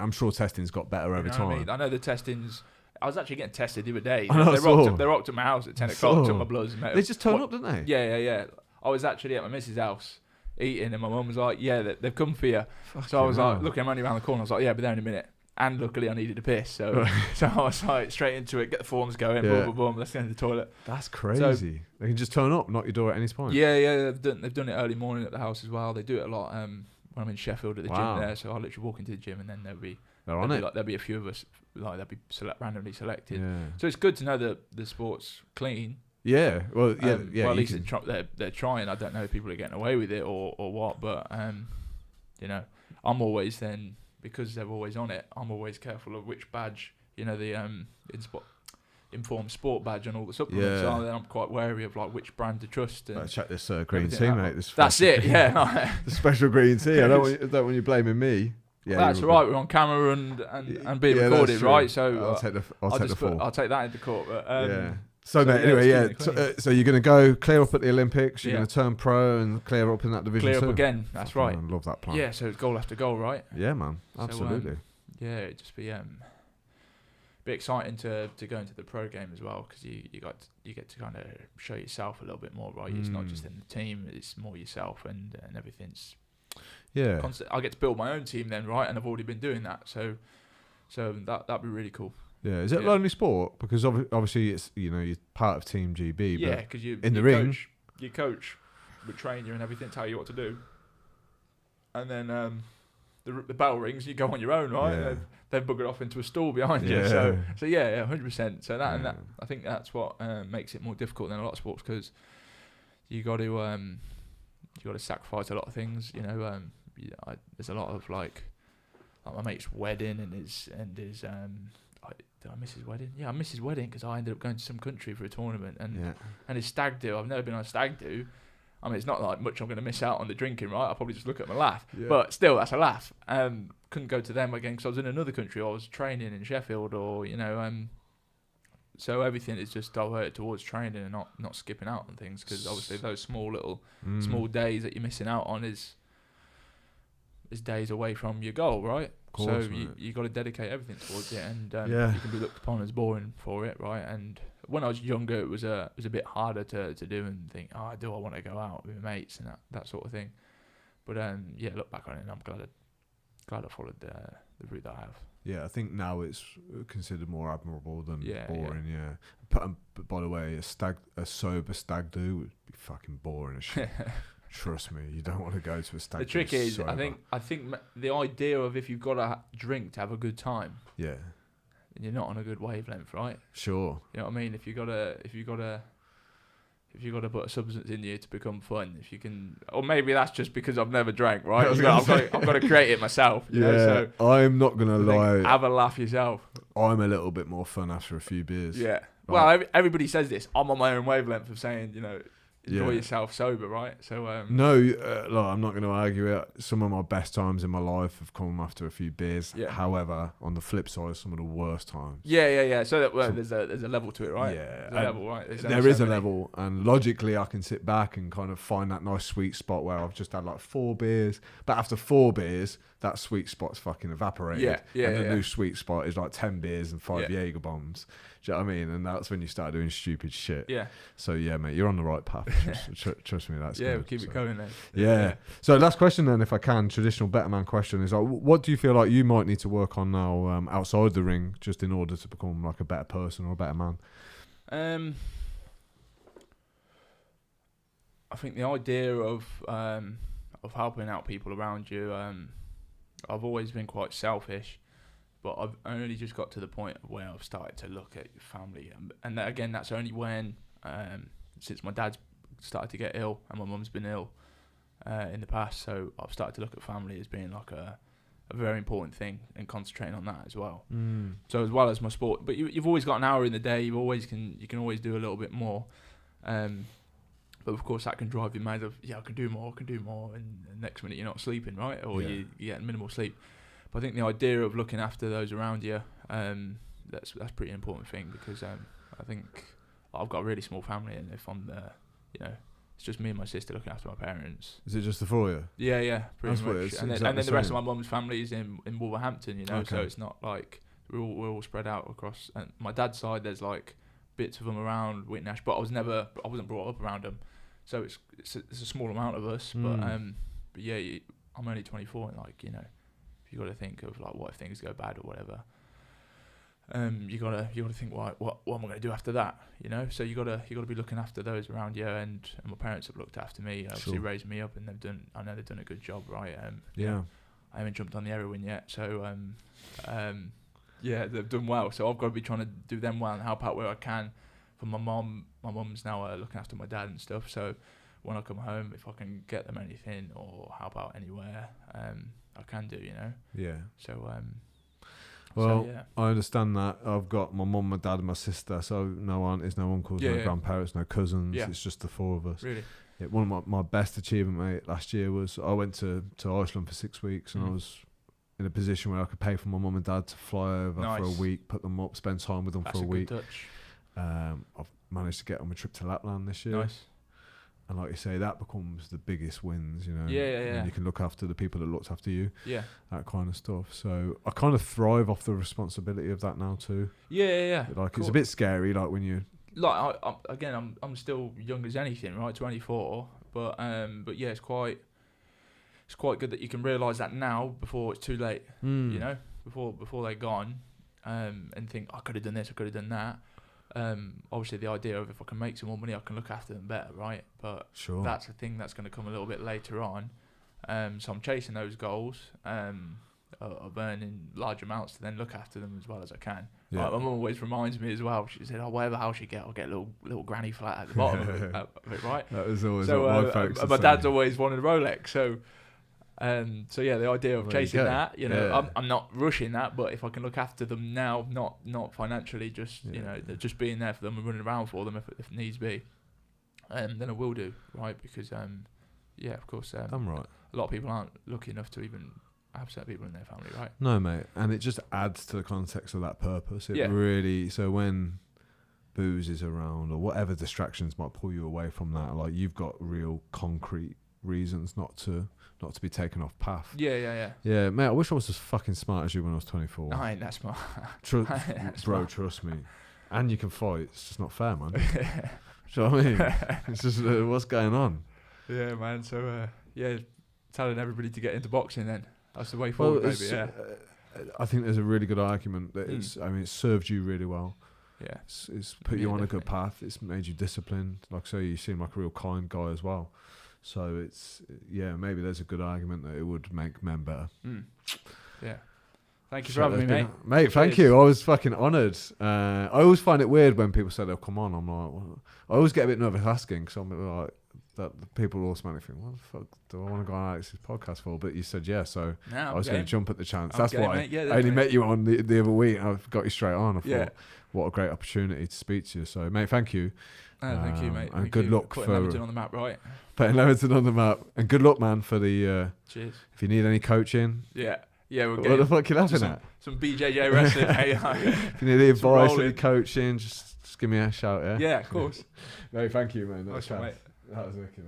A: I'm sure testing's got better over time.
B: I know the testing's... I was actually getting tested the other day. They rocked at my house at 10 o'clock, took my bloods.
A: They just turn up, didn't they?
B: Yeah. I was actually at my missus' house eating, and my mum was like, they've come for you. So I was like, look, I'm only around the corner. I was like, yeah, I'll be there in a minute. And luckily I needed a piss. So I was like, straight into it, get the forms going, boom, let's go to the toilet.
A: That's crazy. They can just turn up, knock your door at any point.
B: Yeah, they've done it early morning at the house as well. They do it a lot when I'm in Sheffield at the gym there. So I literally walk into the gym and then there'll be a few of us, they'll be randomly selected. Yeah. So it's good to know that the sport's clean.
A: Yeah, well, yeah.
B: Well, at least they're trying. I don't know if people are getting away with it or what, but I'm always then, because they're always on it, I'm always careful of which badge, the Informed Sport badge and all the supplements are. Then I'm quite wary of which brand to trust. And
A: check this green tea, mate.
B: That's it. Yeah,
A: the special green tea. I don't want you blaming me.
B: Yeah, well, that's all right. We're on camera and being recorded, right? So
A: I'll take the fall.
B: I'll take that into court. But,
A: So mate, anyway, so you're going to go clear up at the Olympics. You're going to turn pro and clear up in that division.
B: Clear up again. That's right.
A: I love that plan.
B: Yeah. So it's goal after goal, right?
A: Yeah, man. Absolutely.
B: It'd just be be exciting to go into the pro game as well, because you get to kind of show yourself a little bit more, right? It's not just in the team; it's more yourself and everything's.
A: Yeah.
B: Constant. I get to build my own team then, right? And I've already been doing that, so that'd be really cool.
A: Yeah, is it a lonely sport? Because obviously it's you're part of Team GB.
B: Yeah, because you
A: in the ring,
B: your coach would train you and everything, tell you what to do, and then the bell rings, you go on your own, right?
A: Yeah.
B: They've buggered off into a stall behind you. So yeah, 100%. So that and that, I think that's what makes it more difficult than a lot of sports, because you got to sacrifice a lot of things. There's a lot of like my mate's wedding and his did I miss his wedding? Yeah, I missed his wedding because I ended up going to some country for a tournament, and his stag do. I've never been on a stag do. I mean, it's not like much I'm going to miss out on the drinking, right? I'll probably just look at my laugh. Yeah. But still, that's a laugh. Couldn't go to them again because I was in another country. I was training in Sheffield, or so everything is just diverted towards training and not skipping out on things, because obviously those small days that you're missing out on is days away from your goal, right?
A: Course,
B: so you got to dedicate everything towards it, and
A: you
B: can be looked upon as boring for it, right? And when I was younger, it was a bit harder to do and think, do I want to go out with my mates and that sort of thing. But look back on it, and I'm glad I followed the route that I have.
A: Yeah, I think now it's considered more admirable than boring. Yeah. But by the way, a sober stag do would be fucking boring as shit. Trust me, you don't want to go to a stag.
B: The trick is, I think the idea of if you've got to drink to have a good time.
A: Yeah.
B: Then you're not on a good wavelength, right?
A: Sure.
B: You know what I mean? If you gotta put a substance in you to become fun, if you can, or maybe that's just because I've never drank, right? I've got to create it myself. You know? So
A: I'm not gonna lie.
B: Have a laugh yourself.
A: I'm a little bit more fun after a few beers.
B: Yeah. Well, everybody says this. I'm on my own wavelength of saying, enjoy yourself sober, right? So
A: no, I'm not going to argue it. Some of my best times in my life have come after a few beers. Yeah. However, on the flip side, some of the worst times.
B: Yeah. So there's a level to it, right?
A: Yeah,
B: there's a level, right?
A: There is a level, and logically, I can sit back and kind of find that nice sweet spot where I've just had like 4 beers, but after 4 beers, that sweet spot's fucking evaporated. And the new sweet spot is like 10 beers and 5 Jaeger bombs. Do you know what I mean? And that's when you start doing stupid shit. Yeah. So yeah, mate, you're on the right path. Trust me, that's good.
B: We'll keep it going then.
A: Yeah. So last question then, if I can, traditional better man question is like, what do you feel like you might need to work on now outside the ring, just in order to become like a better person or a better man?
B: I think the idea of helping out people around you. I've always been quite selfish. But I've only just got to the point of where I've started to look at family. And that, again, that's only when, since my dad's started to get ill and my mum's been ill in the past. So I've started to look at family as being like a very important thing, and concentrating on that as well. So as well as my sport. But you've always got an hour in the day. You can always do a little bit more. But of course that can drive you mad of, I can do more. And the next minute you're not sleeping, right? Or you get minimal sleep. I think the idea of looking after those around you, that's a pretty important thing, because I think I've got a really small family, and if I'm it's just me and my sister looking after my parents.
A: Is it just the 4 of you?
B: Yeah, pretty much. And then the rest of my mum's family is in Wolverhampton, so it's not like we're all spread out across. And my dad's side, there's like bits of them around Whitnash, but I wasn't brought up around them, so it's a small amount of us. But yeah, I'm only 24, and you got to think of like, what if things go bad or whatever. You got to think, what am I going to do after that? So you got to be looking after those around you, and my parents have looked after me, obviously raised me up, and I know they've done a good job, right? I haven't jumped on the heroin yet, so they've done well. So I've got to be trying to do them well and help out where I can. For my mum, my mum's now looking after my dad and stuff. So when I come home, if I can get them anything or help out anywhere, I can do,
A: Yeah.
B: So,
A: I understand that. I've got my mum, my dad, and my sister. So no aunties, no uncles, no grandparents, no cousins. Yeah. It's just the 4 of us.
B: Really?
A: Yeah, one of my best achievement, mate, last year was I went to Iceland for 6 weeks, and I was in a position where I could pay for my mum and dad to fly over for a week, put them up, spend time with them for a week.
B: That's a good touch.
A: I've managed to get on a trip to Lapland this year.
B: Nice.
A: And like you say, that becomes the biggest wins, you know.
B: Yeah.
A: And you can look after the people that looked after you.
B: Yeah.
A: That kind of stuff. So I kind of thrive off the responsibility of that now too.
B: Yeah.
A: Like it's a bit scary, like when you.
B: Like I'm still young as anything, right? 24, but yeah, it's quite good that you can realise that now before it's too late. You know, before they're gone, and think I could have done this, I could have done that. Obviously the idea of if I can make some more money, I can look after them better, right? But that's a thing that's going to come a little bit later on. So I'm chasing those goals of earning large amounts to then look after them as well as I can. My mum always reminds me as well. She said, whatever house you get, I'll get a little granny flat at the bottom of it, right?
A: That was always what my folks
B: my dad's always wanted a Rolex, so yeah, the idea of chasing that, you know, I'm not rushing that, but if I can look after them now, not financially, just you know, just being there for them and running around for them if needs be, then I will do, right? Because of course,
A: I'm right.
B: A lot of people aren't lucky enough to even have certain people in their family, right?
A: No, mate, and it just adds to the context of that purpose. It really, so when booze is around or whatever distractions might pull you away from that, like you've got real concrete reasons not to be taken off path.
B: Yeah,
A: mate, I wish I was as fucking smart as you when I was 24.
B: I ain't that smart.
A: Trust me. And you can fight. It's just not fair, man. Do you know what I mean? It's just what's going on.
B: Yeah, man. So telling everybody to get into boxing then. That's the way forward, maybe.
A: I think there's a really good argument that it's served you really well.
B: Yeah.
A: It's put you on a good path. It's made you disciplined. Like I say, you seem like a real kind guy as well. So it's, maybe there's a good argument that it would make men better.
B: Yeah. Thank you for having me, mate.
A: Mate, thank you. I was fucking honoured. I always find it weird when people say they'll come on. I'm like, well, I always get a bit nervous asking because I'm like, that people automatically think, what the fuck do I want to go on Alex's podcast for? But you said so I was going to jump at the chance. That's why I only met you on the other week and I've got you straight on. I thought, what a great opportunity to speak to you. So, mate, thank you.
B: Thank you, mate.
A: And good luck
B: putting Leamington on the map, right?
A: Putting Leamington on the map. And good luck, man, for the...
B: Cheers.
A: If you need any coaching...
B: Yeah, we'll get...
A: What the fuck are you laughing at?
B: Some BJJ wrestling.
A: If you need any advice or any coaching, just give me a shout, yeah?
B: Yeah, of course.
A: No, thank you, man.
B: Nice one, mate.
A: That was wicked, mate.